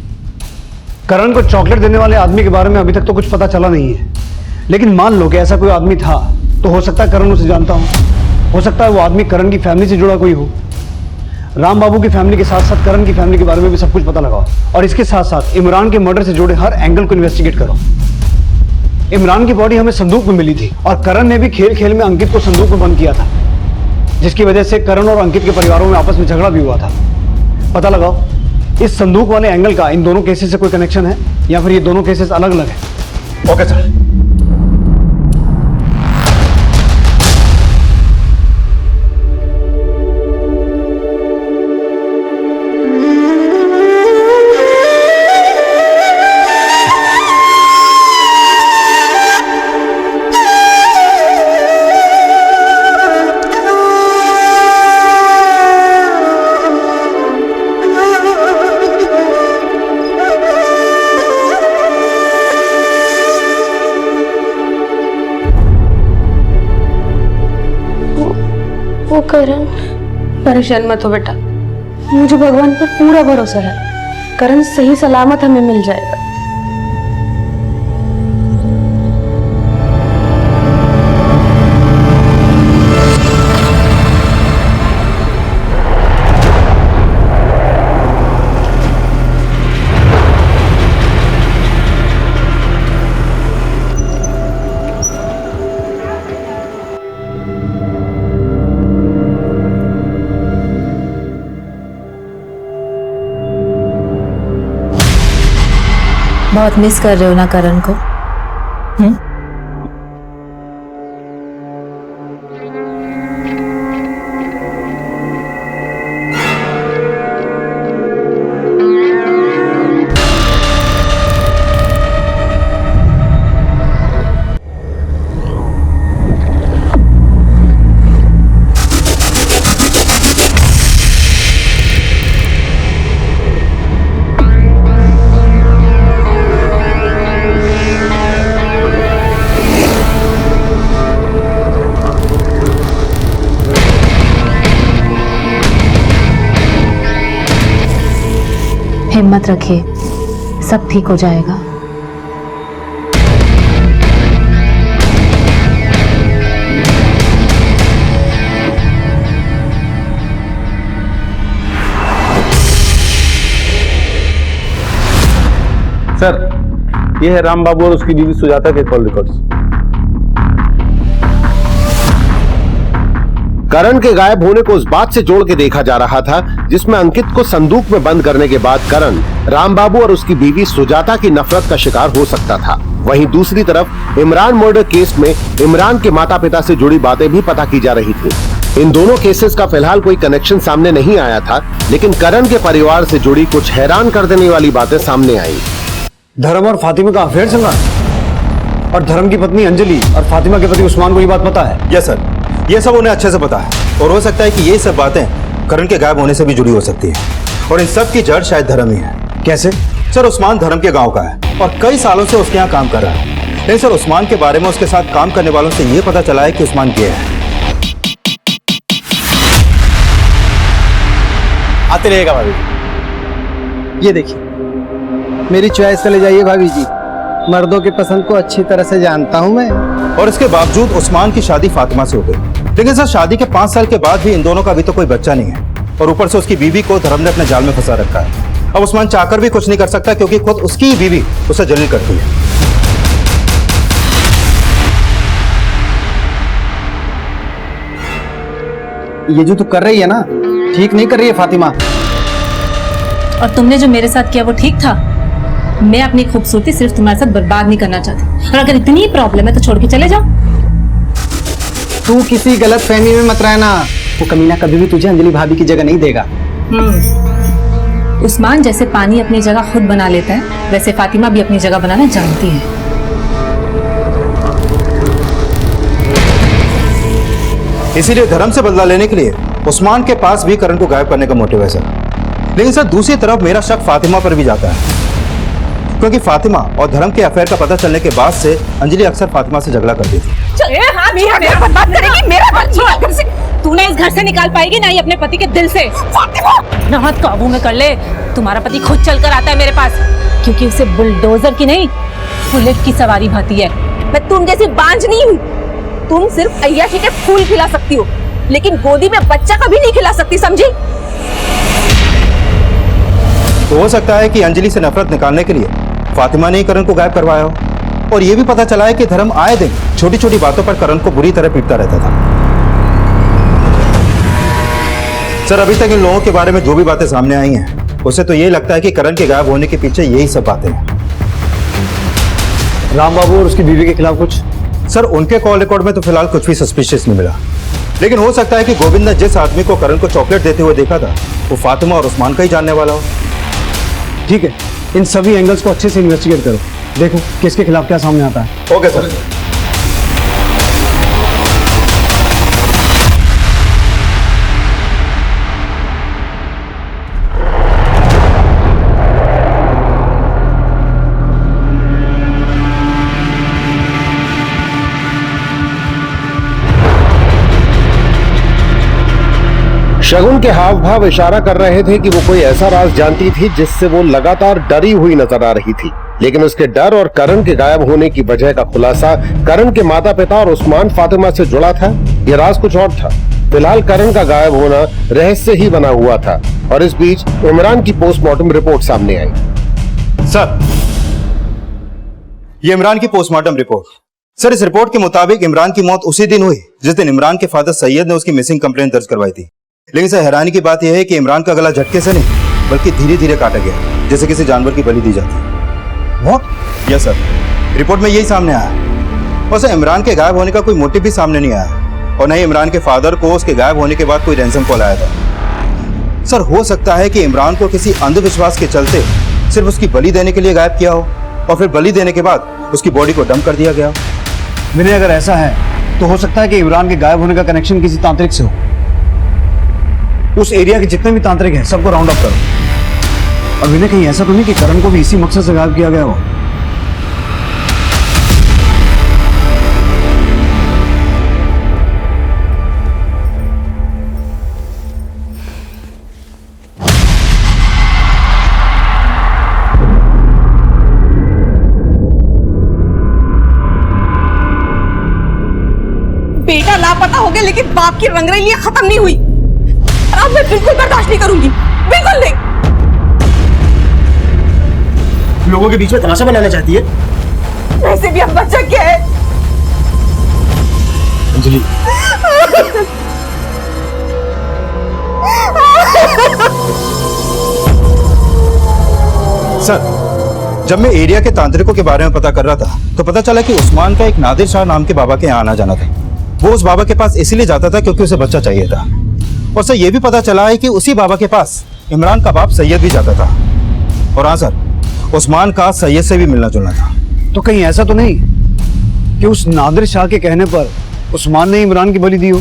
Speaker 13: करण को चॉकलेट देने वाले आदमी के बारे में अभी तक तो कुछ पता चला नहीं है, लेकिन मान लो कि ऐसा कोई आदमी था तो हो सकता है करण उसे जानता हो सकता है वो आदमी करण की फैमिली से जुड़ा कोई हो। राम बाबू की फैमिली के साथ साथ करण की फैमिली के बारे में भी सब कुछ पता लगाओ, और इसके साथ साथ इमरान के मर्डर से जुड़े हर एंगल को इन्वेस्टिगेट करो। इमरान की बॉडी हमें संदूक में मिली थी और करण ने भी खेल खेल में अंकित को संदूक में बंद किया था, जिसकी वजह से करण और अंकित के परिवारों में आपस में झगड़ा भी हुआ था। पता लगाओ इस संदूक वाले एंगल का इन दोनों केसेस से कोई कनेक्शन है या फिर ये दोनों केसेस अलग अलग है।
Speaker 12: Okay sir.
Speaker 9: वो करण।
Speaker 7: परेशान मत हो बेटा, मुझे भगवान पर पूरा भरोसा है। करण सही सलामत हमें मिल जाएगा।
Speaker 18: बहुत मिस कर रहे हो ना करण को? हिम्मत रखिए, सब ठीक हो जाएगा।
Speaker 3: सर, ये है राम बाबू और उसकी बीवी सुजाता के कॉल रिकॉर्ड्स।
Speaker 4: करण के गायब होने को उस बात से जोड़ के देखा जा रहा था जिसमें अंकित को संदूक में बंद करने के बाद करण राम बाबू और उसकी बीवी सुजाता की नफरत का शिकार हो सकता था। वहीं दूसरी तरफ इमरान मर्डर केस में इमरान के माता पिता से जुड़ी बातें भी पता की जा रही थी। इन दोनों केसेस का फिलहाल कोई कनेक्शन सामने नहीं आया था, लेकिन करण के परिवार से जुड़ी कुछ हैरान कर देने वाली बातें सामने आई।
Speaker 13: धर्म और फातिमा का अफेयर चल रहा है और धर्म की पत्नी अंजलि और फातिमा के पति उस्मान को ये बात पता है?
Speaker 12: यस सर, ये सब उन्हें अच्छे से पता है और हो सकता है कि ये सब बातें करण के गायब होने से भी जुड़ी हो सकती है और इन सब की जड़ शायद धर्म ही है।
Speaker 13: कैसे?
Speaker 12: सर, उस्मान धर्म के गांव का है और कई सालों से उसके यहाँ काम कर रहा है। लेकिन सर, उस्मान के बारे में उसके साथ काम करने वालों से ये पता चला है कि उस्मान गे है।
Speaker 17: आते रहेगा भाभी। ये देखिए, मेरी चॉइस से ले जाइए भाभी जी, मर्दों की पसंद को अच्छी तरह से जानता हूं मैं।
Speaker 12: और इसके बावजूद उस्मान की शादी फातिमा से हो गई, लेकिन सर शादी के 5 साल के बाद भी इन दोनों का अभी तो कोई बच्चा नहीं है और ऊपर से उसकी बीवी को धर्म ने अपने जाल में फंसा रखा है। अब उस्मान चाहकर भी कुछ नहीं कर सकता क्योंकि खुद उसकी ही बीवी उसे जलील करती है।
Speaker 17: ये जो तू कर रही है ना, ठीक नहीं कर रही है फातिमा।
Speaker 18: और तुमने जो मेरे साथ किया वो ठीक था? मैं अपनी खूबसूरती सिर्फ तुम्हारे साथ बर्बाद नहीं करना चाहती, और अगर इतनी प्रॉब्लम है तो छोड़ के चले जाओ।
Speaker 17: तू किसी गलत फहमी में मत रहना, वो कमीना कभी भी तुझे अंजलि भाभी की जगह नहीं देगा।
Speaker 18: उस्मान जैसे पानी अपनी जगह खुद बना लेता है, वैसे फातिमा भी अपनी जगह बनाना जानती है।
Speaker 12: इसीलिए धर्म से बदला लेने के लिए उस्मान के पास भी करण को गायब करने का मोटिव है सर। लेकिन सर, दूसरी तरफ मेरा शक फातिमा पर भी जाता है क्योंकि फातिमा और धर्म के अफेयर का पता चलने के बाद से अंजलि अक्सर फातिमा से झगड़ा करती थी।
Speaker 7: मेरा बर्बाद करेगी, मेरा घर से तू ना इस घर से निकाल पाएगी, ना ही अपने पति के दिल से। ना हाथ काबू में कर ले, तुम्हारा पति खुद चलकर आता है मेरे पास, क्योंकि उसे बुलडोजर की नहीं बुलेट की सवारी भाती है। मैं तुम जैसी बांझ नहीं हूँ, तुम सिर्फ अय्याशी के फूल खिला सकती हो लेकिन गोदी में बच्चा कभी नहीं खिला सकती, समझी?
Speaker 12: तो हो सकता है कि अंजलि से नफरत निकालने के लिए फातिमा ने ही करण को गायब करवाया हो। और यह भी पता चला है कि धर्म आए दिन छोटी छोटी बातों पर करण को बुरी तरह पीटता रहता था। सर, अभी तक इन लोगों के बारे में जो भी बातें सामने आई हैं, उससे तो यही लगता है कि करण के गायब होने के पीछे यही सब बातें हैं।
Speaker 13: राम बाबू और उसकी बीवी के खिलाफ कुछ?
Speaker 12: सर, उनके कॉल रिकॉर्ड में तो फिलहाल कुछ भी सस्पिशियस नहीं मिला, लेकिन हो सकता है कि गोविंद ने जिस आदमी को करण को चॉकलेट देते हुए देखा था वो फातिमा और उस्मान का ही जानने वाला हो।
Speaker 13: ठीक है, इन सभी एंगल्स को अच्छे से इन्वेस्टिगेट करो, देखो किसके खिलाफ क्या सामने आता है।
Speaker 12: Okay sir.
Speaker 4: शगुन के हाव भाव इशारा कर रहे थे कि वो कोई ऐसा राज जानती थी जिससे वो लगातार डरी हुई नजर आ रही थी, लेकिन उसके डर और करण के गायब होने की वजह का खुलासा करण के माता पिता और उस्मान फातिमा से जुड़ा था। ये राज कुछ और था। फिलहाल करण का गायब होना रहस्य ही बना हुआ था और इस बीच इमरान की पोस्टमार्टम रिपोर्ट सामने आई।
Speaker 12: सर, ये इमरान की पोस्टमार्टम रिपोर्ट। सर, इस रिपोर्ट के मुताबिक इमरान की मौत उसी दिन हुई जिस दिन इमरान के फादर सैयद ने उसकी मिसिंग कंप्लेंट दर्ज करवाई थी। लेकिन सर, हैरानी की बात यह है कि इमरान का गला झटके से नहीं बल्कि धीरे धीरे काटा गया, जैसे किसी जानवर की बलि दी जाती है।
Speaker 13: What?
Speaker 12: यस सर, रिपोर्ट में यही सामने आया। और सर, इमरान के गायब होने का कोई मोटिव भी सामने नहीं आया और न ही इमरान के फादर को उसके गायब होने के बाद कोई रैंसम कॉल आया था। सर, हो सकता है कि इमरान को किसी अंधविश्वास के चलते सिर्फ उसकी बलि देने के लिए गायब किया हो और फिर बलि देने के बाद उसकी बॉडी को डंप कर दिया गया हो।
Speaker 13: विनय, अगर ऐसा है तो हो सकता है कि इमरान के गायब होने का कनेक्शन किसी तांत्रिक से हो। उस एरिया के जितने भी तांत्रिक हैं सबको राउंड अप करो। और विनय, कहीं ऐसा तो नहीं कि करण को भी इसी मकसद से गायब किया गया हो?
Speaker 7: लापता हो गए, लेकिन बाप की रंगरलियां खत्म नहीं हुई। अब मैं बिल्कुल बर्दाश्त नहीं करूंगी, बिल्कुल नहीं।
Speaker 14: लोगों के बीच में तमाशा बनाना चाहती है?
Speaker 7: वैसे भी अब बच्चा क्या है?
Speaker 14: अंजलि,
Speaker 12: सर, जब मैं एरिया के तांत्रिकों के बारे में पता कर रहा था तो पता चला कि उस्मान का एक नादिर शाह नाम के बाबा के यहाँ आना जाना था। वो उस बाबा के पास इसीलिए जाता था क्योंकि उसे बच्चा चाहिए था। और सर, ये भी पता चला है कि उसी बाबा के पास इमरान का बाप सैयद भी जाता था। और हाँ सर, उस्मान का सैयद से भी मिलना जुलना था।
Speaker 13: तो कहीं ऐसा तो नहीं कि उस नादिर शाह के कहने पर उस्मान ने इमरान की बलि दी हो?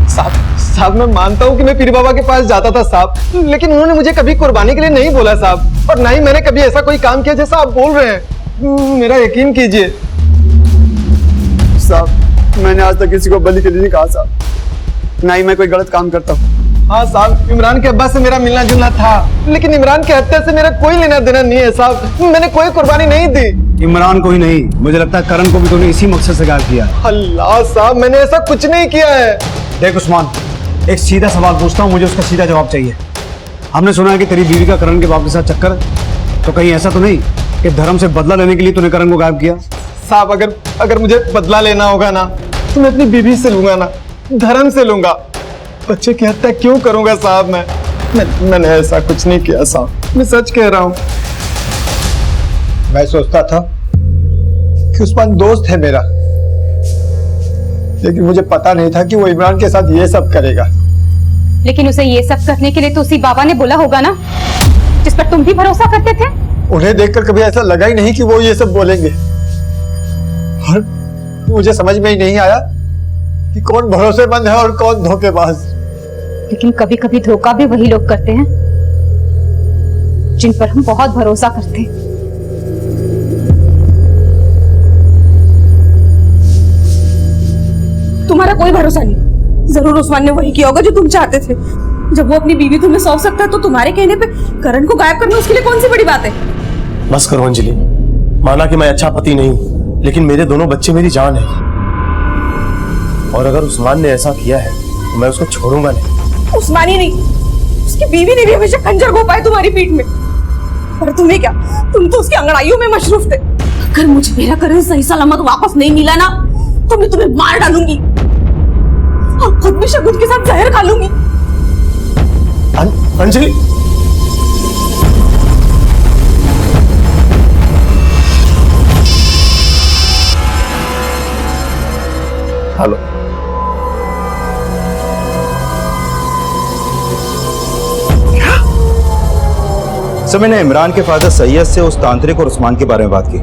Speaker 17: साहब मैं मानता हूँ कि मैं पीर बाबा के पास जाता था साहब, लेकिन उन्होंने मुझे कभी कुर्बानी के लिए नहीं बोला साहब, और ना ही मैंने कभी ऐसा कोई काम किया जैसा आप बोल रहे हैं। मेरा यकीन कीजिए साहब, मैंने आज तक किसी को बलि के लिए नहीं कहा साहब, ना ही मैं कोई गलत काम करता हूँ। हाँ साहब, इमरान के अब्बा से मेरा मिलना जुलना था, लेकिन इमरान की हत्या से मेरा कोई लेना देना नहीं है साहब। मैंने कोई कुर्बानी नहीं दी।
Speaker 13: इमरान को ही नहीं, मुझे लगता है करण को भी तूने इसी मकसद से गायब किया।
Speaker 17: अल्लाह साहब, मैंने ऐसा कुछ नहीं किया है।
Speaker 13: देख उस्मान, एक सीधा सवाल पूछता हूँ, मुझे उसका सीधा जवाब चाहिए। हमने सुना है कि तेरी बीवी का करण के बाप के साथ चक्कर है, तो कहीं ऐसा तो नहीं कि धर्म से बदला लेने के लिए तूने करण को गायब किया?
Speaker 17: साहब, अगर मुझे बदला लेना होगा ना तो मैं अपनी बीवी से लूंगा ना, धर्म से लूंगा। बच्चे की हत्या क्यों करूंगा साहब? मैंने ऐसा कुछ नहीं किया साहब, मैं सच कह रहा हूँ। मैं सोचता था कि उस्मान दोस्त है मेरा, लेकिन मुझे पता नहीं था कि वो इमरान के साथ ये सब करेगा।
Speaker 18: लेकिन उसे ये सब करने के लिए तो उसी बाबा ने बोला होगा ना, जिस पर तुम भी भरोसा करते थे।
Speaker 17: उन्हें देखकर कभी ऐसा लगा ही नहीं कि वो ये सब बोलेंगे, और मुझे समझ में ही नहीं आया कि कौन भरोसेमंद है और कौन धोखेबाज।
Speaker 18: लेकिन कभी कभी धोखा भी वही लोग करते हैं जिन पर हम बहुत भरोसा करते हैं।
Speaker 7: तुम्हारा कोई भरोसा नहीं। जरूर उस्मान ने वही किया होगा जो तुम चाहते थे। जब वो अपनी बीवी तुम्हें सौंप सकता है तो तुम्हारे कहने पे करण को गायब करना उसके लिए कौन सी बड़ी बात है?
Speaker 14: बस करो अंजलि, माना कि मैं अच्छा पति नहीं हूं, लेकिन मेरे दोनों बच्चे मेरी जान है, और अगर उस्मान ने ऐसा किया है तो मैं उसको छोड़ूंगा नहीं।
Speaker 7: उस्मान ही नहीं, उसकी बीवी ने भी हमेशा खंजर घोंपा है तुम्हारी पीठ में। पर तुम्हें क्या, तुम तो उसकी अंगड़ाइयों में मशरूफ थे। अगर मुझे मेरा करण सही सलामत वापस नहीं मिला ना तो मैं तुम्हें मार डालूंगी और खुद भी शगुन के साथ जहर खा लूंगी।
Speaker 14: अंजलि, हेलो,
Speaker 12: सर, मैंने इमरान के फादर सैयद से उस तांत्रिक और उस्मान के बारे में बात की।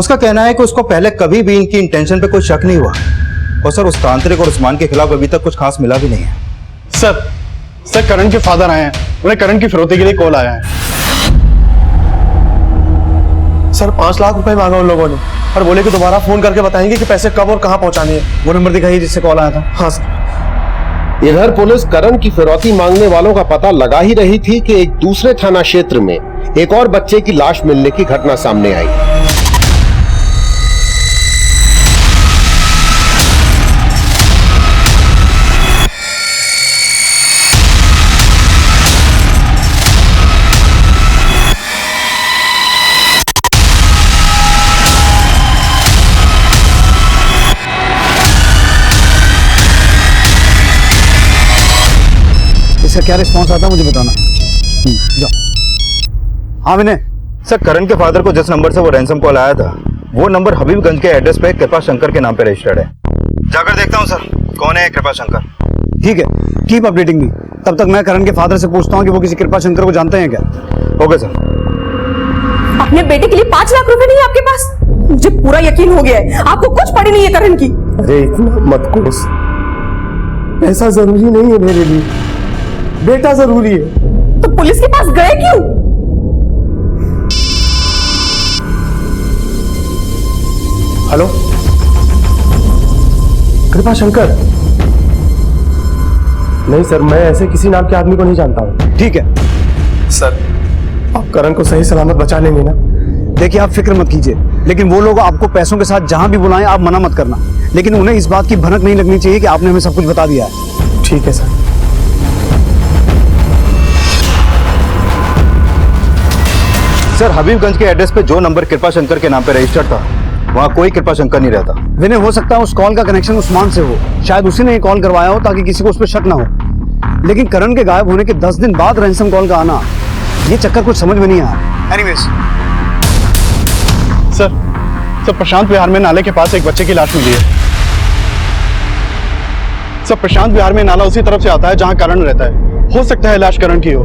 Speaker 12: उसका कहना है कि उसको पहले कभी भी इनकी इंटेंशन पे कोई शक नहीं हुआ, और सर उस तांत्रिक और उस्मान के खिलाफ अभी तक कुछ खास मिला भी नहीं है।
Speaker 13: सर करण के फादर आए हैं, उन्हें करण की फिरौती के लिए कॉल आया है।
Speaker 14: सर 5 लाख रुपए मांगा उन लोगों ने, और बोले कि दोबारा फोन करके बताएंगे कि पैसे कब और कहां पहुंचाने हैं।
Speaker 13: वो नंबर दिखाइए जिससे कॉल आया था।
Speaker 14: हाँ सर।
Speaker 4: इधर पुलिस करण की फिरौती मांगने वालों का पता लगा ही रही थी कि एक दूसरे थाना क्षेत्र में एक और बच्चे की लाश मिलने की घटना सामने आई।
Speaker 13: इसका क्या रिस्पॉन्स आता है मुझे बताना। जाओ। हाँ विनय।
Speaker 12: सर, करण के फादर को जिस नंबर से वो रैंसम कॉल आया था वो नंबर हबीबगंज के एड्रेस पे कृपा शंकर के नाम पे रजिस्टर्ड है। जाकर देखता हूँ सर, कौन है कृपा शंकर।
Speaker 13: ठीक है, कीप अपडेटिंग मी। तब तक मैं करण के फादर से पूछता हूँ कि वो किसी कृपा शंकर को जानते हैं क्या।
Speaker 12: Okay sir.
Speaker 7: अपने बेटे के लिए 5 लाख रुपए नहीं है आपके पास? मुझे पूरा यकीन हो गया है आपको कुछ पड़ी नहीं है करण की।
Speaker 14: अरे इतना मत कोस, ऐसा जरूरी नहीं है मेरे लिए, बेटा जरूरी है।
Speaker 7: तो पुलिस के पास गए क्यों?
Speaker 14: हेलो, कृपा शंकर? नहीं सर, मैं ऐसे किसी नाम के आदमी को नहीं जानता हूँ।
Speaker 13: ठीक है
Speaker 14: सर, आप करण को सही सलामत बचा लेंगे ना?
Speaker 13: देखिए, आप फिक्र मत कीजिए, लेकिन वो लोग आपको पैसों के साथ जहां भी बुलाएं आप मना मत करना, लेकिन उन्हें इस बात की भनक नहीं लगनी चाहिए कि आपने हमें सब कुछ बता दिया है।
Speaker 14: ठीक है सर।
Speaker 12: सर, हबीबगंज के एड्रेस पे जो नंबर कृपा शंकर के नाम पे रजिस्टर्ड था, वहाँ कोई कृपा शंकर नहीं रहता।
Speaker 13: विनय, हो सकता है उस कॉल का कनेक्शन उस्मान से हो, शायद उसी ने ये कॉल करवाया हो ताकि किसी को उस पर शक ना हो। लेकिन करण के गायब होने के 10 दिन बाद रैंसम कॉल का आना, ये चक्कर कुछ समझ में नहीं आया। एनीवेज
Speaker 12: सर, प्रशांत विहार में नाले के पास एक बच्चे की लाश मिली है। सर, प्रशांत विहार में नाला उसी तरफ से आता है जहाँ करण रहता है। हो सकता है लाश करण की हो।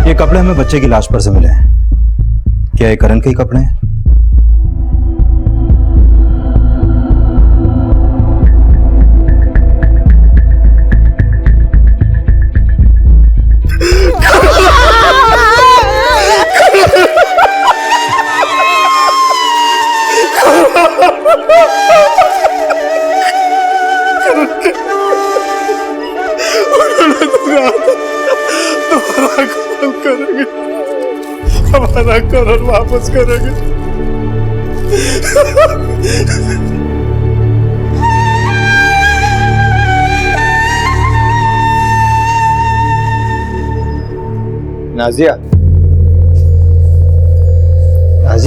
Speaker 12: ये कपड़े हमें बच्चे की लाश पर से मिले हैं। क्या ये करण के ही कपड़े हैं?
Speaker 17: हमारा करण वापस करेंगे।
Speaker 12: नाजिया,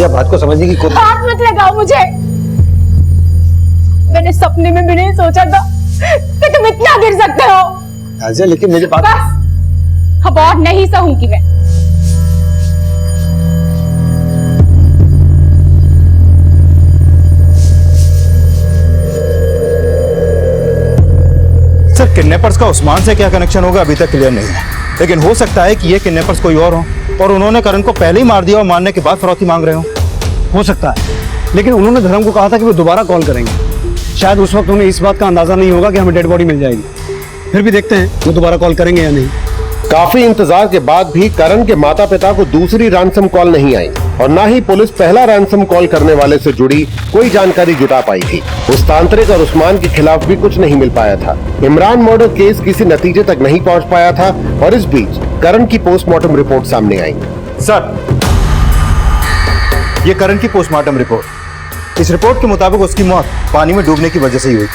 Speaker 12: बात को समझने की कोशिश।
Speaker 7: हाथ मत लगाओ मुझे। मैंने सपने में भी नहीं सोचा था कि तुम इतना गिर सकते हो।
Speaker 12: नाजिया, लेकिन मेरी बात।
Speaker 7: बस अब और नहीं सहूंगी मैं।
Speaker 12: सर, किडनैपर्स का उस्मान से क्या कनेक्शन होगा अभी तक क्लियर नहीं है, लेकिन हो सकता है कि ये किडनैपर्स कोई और हो और उन्होंने करण को पहले ही मार दिया और मारने के बाद फिरौती मांग रहे हो
Speaker 13: सकता है, लेकिन उन्होंने धर्म को कहा था कि वो दोबारा कॉल करेंगे। शायद उस वक्त उन्हें इस बात का अंदाजा नहीं होगा कि हमें डेड बॉडी मिल जाएगी। फिर भी देखते हैं वो दोबारा कॉल करेंगे या नहीं।
Speaker 4: काफी इंतजार के बाद भी करण के माता पिता को दूसरी रैंसम कॉल नहीं आई और न ही पुलिस पहला रैंसम कॉल करने वाले से जुड़ी कोई जानकारी जुटा पाई थी। उस तांत्रिक और उस्मान के खिलाफ भी कुछ नहीं मिल पाया था। इमरान मर्डर केस किसी नतीजे तक नहीं पहुंच पाया था और इस बीच करण की पोस्टमार्टम रिपोर्ट सामने आई।
Speaker 12: सर, ये करण की पोस्टमार्टम रिपोर्ट। इस रिपोर्ट के मुताबिक उसकी मौत पानी में डूबने की वजह से ही हुई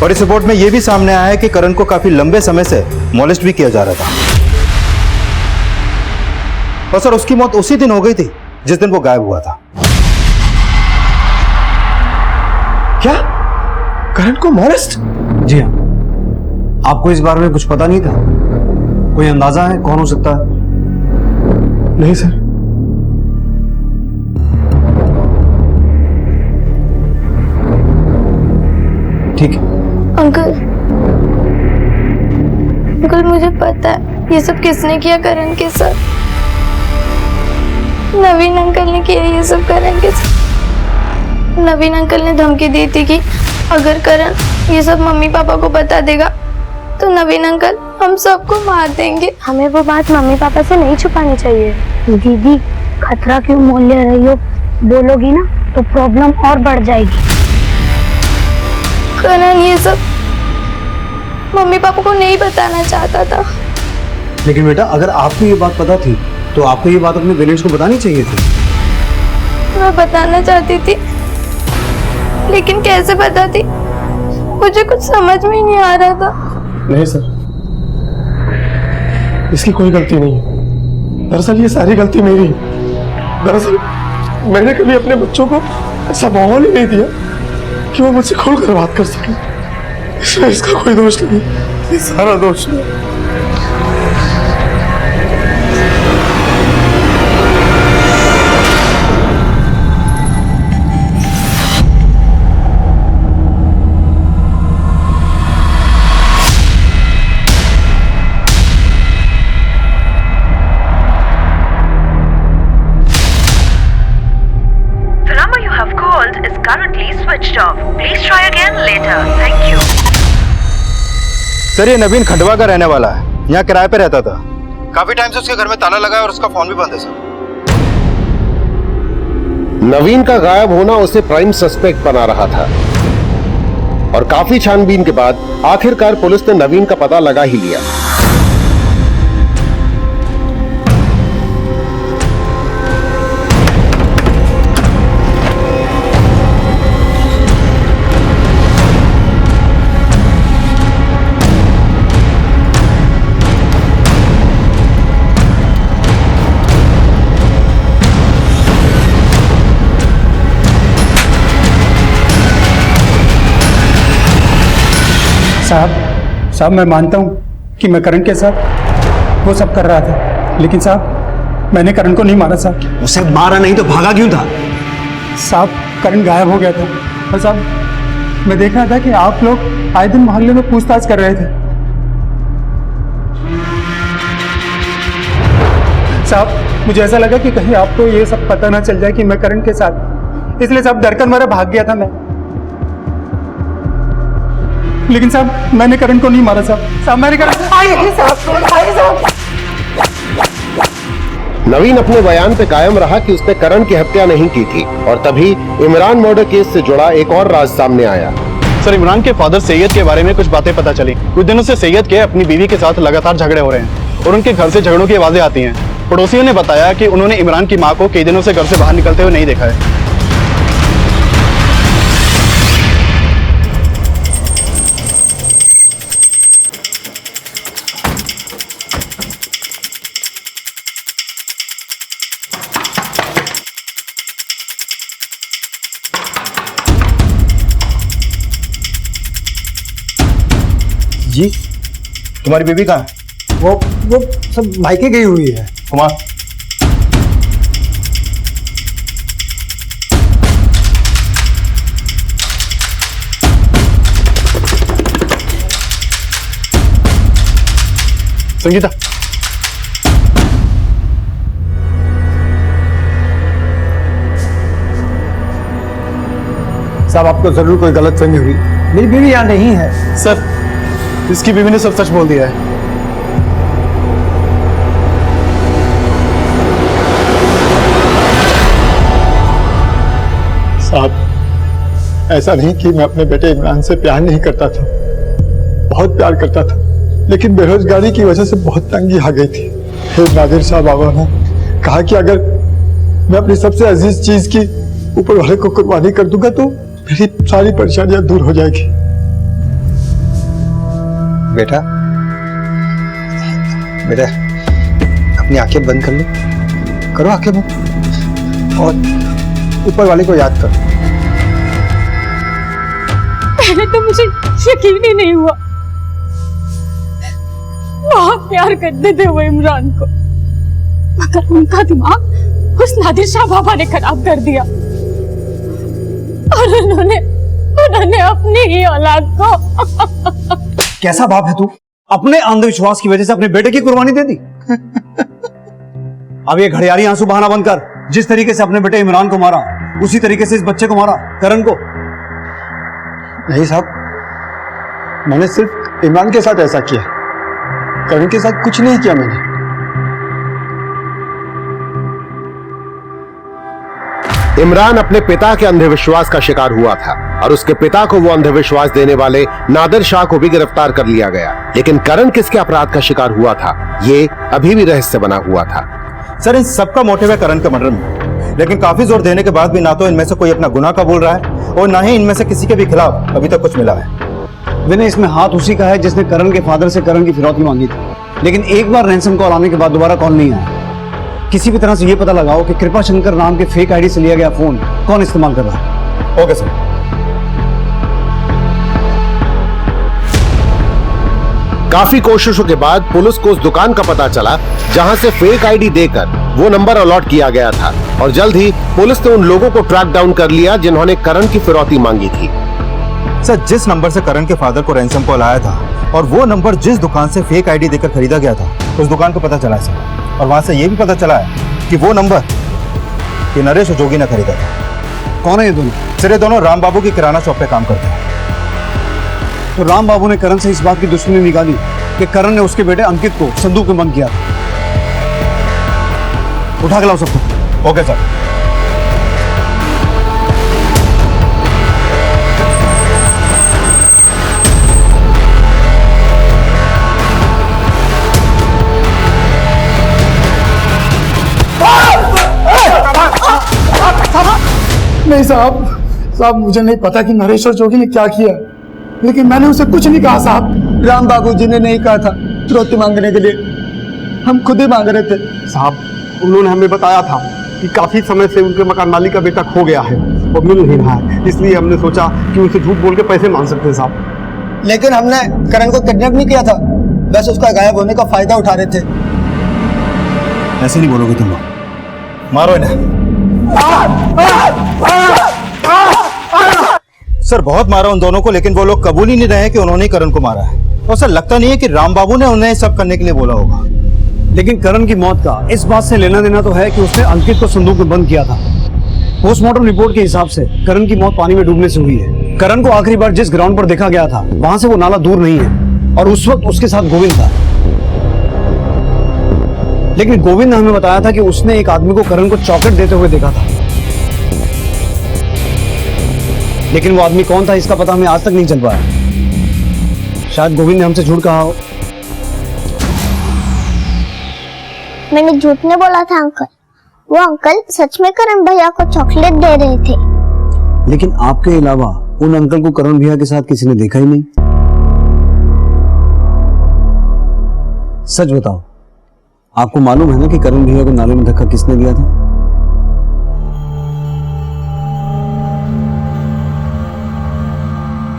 Speaker 12: और इस रिपोर्ट में यह भी सामने आया है कि करण को काफी लंबे समय से मॉलेस्ट भी किया जा रहा था। और सर, उसकी मौत उसी दिन हो गई थी जिस दिन वो गायब हुआ था।
Speaker 13: क्या? करण को मॉलेस्ट? जी हाँ। आपको इस बारे में कुछ पता नहीं था? कोई अंदाजा है कौन हो सकता है?
Speaker 14: नहीं सर।
Speaker 13: ठीक है।
Speaker 9: अंकल मुझे पता है ये सब किसने किया करण के साथ। नवीन अंकल ने किया ये सब करण के साथ। नवीन अंकल ने धमकी दी थी कि अगर करण ये सब मम्मी पापा को बता देगा तो नवीन अंकल हम सबको मार देंगे।
Speaker 15: हमें वो बात मम्मी पापा से नहीं छुपानी चाहिए। दीदी, खतरा क्यों मोल ले रही हो? बोलोगी ना तो प्रॉब्लम और बढ़ जाएगी।
Speaker 9: करण ये सब मम्मी पापा को नहीं बताना चाहता था।
Speaker 13: लेकिन बेटा, अगर आपको ये बात पता थी तो आपको ये बात अपने पेरेंट्स को बतानी चाहिए थी।
Speaker 9: मैं बताना चाहती थी लेकिन कैसे बताती, मुझे कुछ समझ में ही नहीं आ रहा था।
Speaker 14: नहीं सर, इसकी कोई गलती नहीं है। दरअसल ये सारी गलती मेरी है। दरअसल मैंने कभी अपने बच्चों को ऐसा माहौल ही नहीं दिया कि वो मुझसे खुलकर बात कर सके। इसमें इसका कोई दोष नहीं, ये सारा दोष है।
Speaker 12: सर, ये नवीन खंडवा का रहने वाला है, यहाँ किराए पे रहता था। काफी टाइम से उसके घर में ताला लगा है और उसका फोन भी बंद है सर।
Speaker 4: नवीन का गायब होना उसे प्राइम सस्पेक्ट बना रहा था और काफी छानबीन के बाद आखिरकार पुलिस ने नवीन का पता लगा ही लिया।
Speaker 19: साहब मैं मानता हूँ कि मैं करण के साथ वो सब कर रहा था, लेकिन साहब मैंने करण को नहीं मारा साहब।
Speaker 13: उसे मारा नहीं तो भागा क्यों था?
Speaker 19: साहब करण गायब हो गया था और साहब मैं देख रहा था कि आप लोग आए दिन मोहल्ले में पूछताछ कर रहे थे। साहब मुझे ऐसा लगा कि कहीं आपको ये सब पता ना चल जाए कि मैं करण के साथ, इसलिए साहब डरकर मारा भाग गया था मैं। लेकिन साहब मैंने करण को नहीं मारा साहब मैंने करण
Speaker 4: नवीन अपने बयान पे कायम रहा कि उसने करण की हत्या नहीं की थी और तभी इमरान मर्डर केस से जुड़ा एक और राज सामने आया।
Speaker 13: सर, इमरान के फादर सैयद के बारे में कुछ बातें पता चली। कुछ दिनों से सैयद के अपनी बीवी के साथ लगातार झगड़े हो रहे हैं और उनके घर से झगड़ों की आवाजें आती हैं। पड़ोसियों ने बताया कि उन्होंने इमरान की मां को कई दिनों से घर से बाहर निकलते हुए नहीं देखा है।
Speaker 12: जी, तुम्हारी बीवी कहाँ है? वो सब मायके गई हुई है। कुमार,
Speaker 13: संगीता,
Speaker 12: साहब आपको जरूर कोई गलतफहमी हुई। मेरी बीवी यहाँ नहीं है।
Speaker 13: सर, इसकी बीवी ने सब सच बोल दिया है।
Speaker 14: साहब ऐसा नहीं कि मैं अपने बेटे इमरान से प्यार नहीं करता था, बहुत प्यार करता था, लेकिन बेरोजगारी की वजह से बहुत तंगी आ गई थी। फिर नादिर साहब बाबा ने कहा कि अगर मैं अपनी सबसे अजीज चीज की ऊपर वाले को कुर्बानी कर दूंगा तो मेरी सारी परेशानियां दूर हो जाएगी।
Speaker 12: बेटा अपनी आंखें बंद कर लो, करो आंखें बंद और ऊपर वाले को याद करो।
Speaker 18: पहले तो मुझे यकीन ही नहीं हुआ, बहुत प्यार करते थे वो इमरान को, मगर उनका दिमाग उस नादिर शाह बाबा ने खराब कर दिया और उन्होंने अपनी ही औलाद को।
Speaker 13: कैसा बाप है तू? अपने अंधविश्वास की वजह से अपने बेटे की कुर्बानी दे दी। अब ये घड़ियाली आंसू बहाना बंद कर। जिस तरीके से अपने बेटे इमरान को मारा, उसी तरीके से इस बच्चे को मारा, करण को।
Speaker 14: नहीं साहब, मैंने सिर्फ इमरान के साथ ऐसा किया, करण के साथ कुछ नहीं किया मैंने।
Speaker 4: इमरान अपने पिता के अंधविश्वास का शिकार हुआ था और उसके पिता को वो अंधविश्वास देने वाले नादिर शाह को भी गिरफ्तार कर लिया गया। लेकिन करण किसके अपराध का शिकार हुआ था, ये अभी भी रहस्य बना हुआ था।
Speaker 12: सर, इन सबका मोटिव है करण का मर्डर में, लेकिन काफी जोर देने के बाद भी ना तो इनमें से कोई अपना गुनाह कबूल रहा है और ना ही इनमें से किसी के भी खिलाफ अभी तक कुछ मिला है।
Speaker 13: विनय, इसमें हाथ उसी का है जिसने करण के फादर से करण की फिरौती मांगी थी, लेकिन एक बार रैंसम कॉल आने के बाद दोबारा कॉल नहीं आया। किसी भी तरह से ये पता लगाओ कि कृपा शंकर नाम के फेक आईडी से लिया गया फोन कौन इस्तेमाल कर रहा है।
Speaker 12: Okay sir.
Speaker 4: काफी कोशिशों के बाद पुलिस को उस दुकान का पता चला जहां से फेक आईडी देकर वो नंबर अलॉट किया गया था और जल्द ही पुलिस ने उन लोगों को ट्रैक डाउन कर लिया जिन्होंने करण की फिरौती मांगी थी।
Speaker 12: सर, जिस नंबर से करण के फादर को रैंसम कॉल आया था और वो नंबर जिस दुकान से फेक आईडी देकर खरीदा गया था, उस दुकान को पता चला है सर। और वहां से ये भी पता चला है कि वो नंबर ये नरेश और जोगी ने खरीदा था।
Speaker 13: कौन है ये दोनों?
Speaker 12: सर, ये दोनों राम बाबू की किराना शॉप पे काम करते हैं।
Speaker 13: तो राम बाबू ने करण से इस बात की दुश्मनी निकाली कि करण ने उसके बेटे अंकित को संदूक में बंद किया था। उठा के लाओ सबको।
Speaker 12: Okay sir.
Speaker 19: नहीं साहब, मुझे नहीं पता कि नरेश्वर जोगी ने क्या किया, लेकिन मैंने उसे कुछ नहीं कहा साहब।
Speaker 17: राम बाबू जी ने नहीं कहा था फिरौती मांगने के लिए, हम खुद ही मांग रहे थे।
Speaker 13: साहब, उन्होंने हमें बताया था कि काफी समय से उनके मकान मालिक का बेटा खो गया है और मिल नहीं रहा है, इसलिए हमने सोचा कि उनसे झूठ बोल के पैसे मांग सकते हैं साहब।
Speaker 17: लेकिन हमने करण को किडनैप नहीं किया था, बस उसका गायब होने का फायदा उठा रहे थे।
Speaker 13: ऐसे नहीं बोलोगे तुम लोग,
Speaker 12: मारो इन्हें। सर बहुत मारा उन दोनों को, लेकिन वो लोग कबूल ही नहीं रहे कि उन्होंने करण को मारा है। और सर लगता नहीं है कि राम बाबू ने उन्हें सब करने के लिए बोला होगा।
Speaker 13: लेकिन करण की मौत का इस बात से लेना देना तो है कि उसने अंकित को संदूक में बंद किया था। पोस्टमार्टम रिपोर्ट के हिसाब से करण की मौत पानी में डूबने से हुई है। करण को आखिरी बार जिस ग्राउंड पर देखा गया था वहां से वो नाला दूर नहीं है और उस वक्त उसके साथ गोविंद था। लेकिन गोविंद ने हमें बताया था कि उसने एक आदमी को करण को चॉकलेट देते हुए देखा था, लेकिन वो आदमी कौन था इसका पता हमें आज तक नहीं चल पाया। शायद गोविंद ने हमसे झूठ कहा हो।
Speaker 15: मैंने झूठ नहीं बोला था अंकल, वो अंकल सच में करण भैया को चॉकलेट दे रहे थे।
Speaker 13: लेकिन आपके अलावा उन अंकल को करण भैया के साथ किसी ने देखा ही नहीं। सच बताओ, आपको मालूम है ना कि करण भैया को नाले में धक्का किसने दिया था?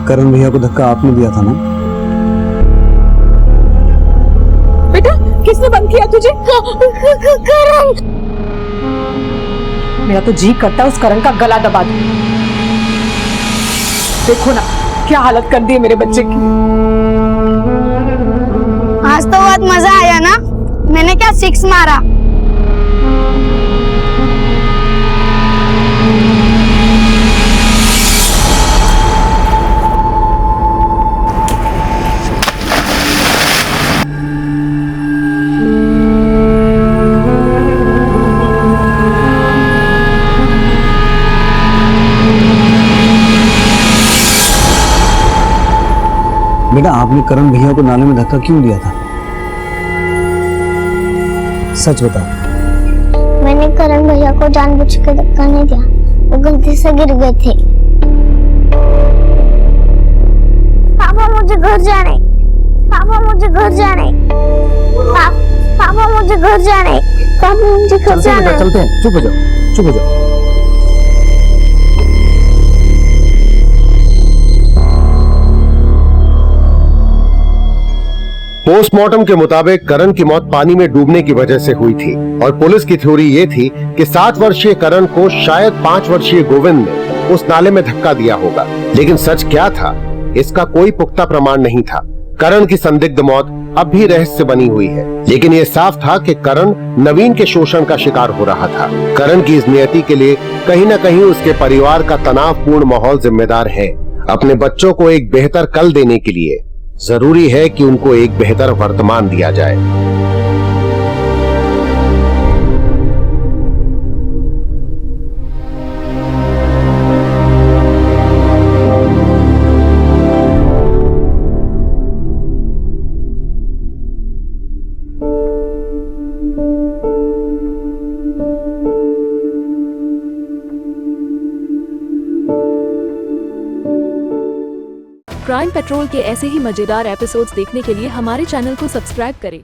Speaker 13: करण भैया को धक्का आपने दिया था ना?
Speaker 7: बेटा किसने बंद किया तुझे? करण। मेरा तो जी करता है उस करण का गला दबा दूं। देखो ना क्या हालत कर दी है मेरे बच्चे की।
Speaker 15: आज तो बहुत मजा आया ना, मैंने क्या 6 मारा।
Speaker 13: बेटा आपने करण भैया को नाले में धक्का क्यों दिया था? सच बताओ।
Speaker 15: मैंने करण भैया को जानबूझ के धक्का नहीं दिया, वो गलती से गिर गए थे। पापा मुझे घर जाने, पापा मुझे घर जाने, पापा मुझे घर जाने, पापा मुझे घर जाने।
Speaker 13: चलते हैं, चुप हो जाओ, चुप हो जाओ।
Speaker 4: पोस्टमार्टम के मुताबिक करण की मौत पानी में डूबने की वजह से हुई थी और पुलिस की थ्योरी ये थी कि 7 वर्षीय करण को शायद 5 वर्षीय गोविंद ने उस नाले में धक्का दिया होगा। लेकिन सच क्या था, इसका कोई पुख्ता प्रमाण नहीं था। करण की संदिग्ध मौत अब भी रहस्य बनी हुई है, लेकिन ये साफ था कि करण नवीन के शोषण का शिकार हो रहा था। करण की इस नियति के लिए कहीं न कहीं उसके परिवार का तनावपूर्ण माहौल जिम्मेदार है। अपने बच्चों को एक बेहतर कल देने के लिए जरूरी है कि उनको एक बेहतर वर्तमान दिया जाए।
Speaker 20: क्राइम पेट्रोल के ऐसे ही मजेदार एपिसोड्स देखने के लिए हमारे चैनल को सब्सक्राइब करें।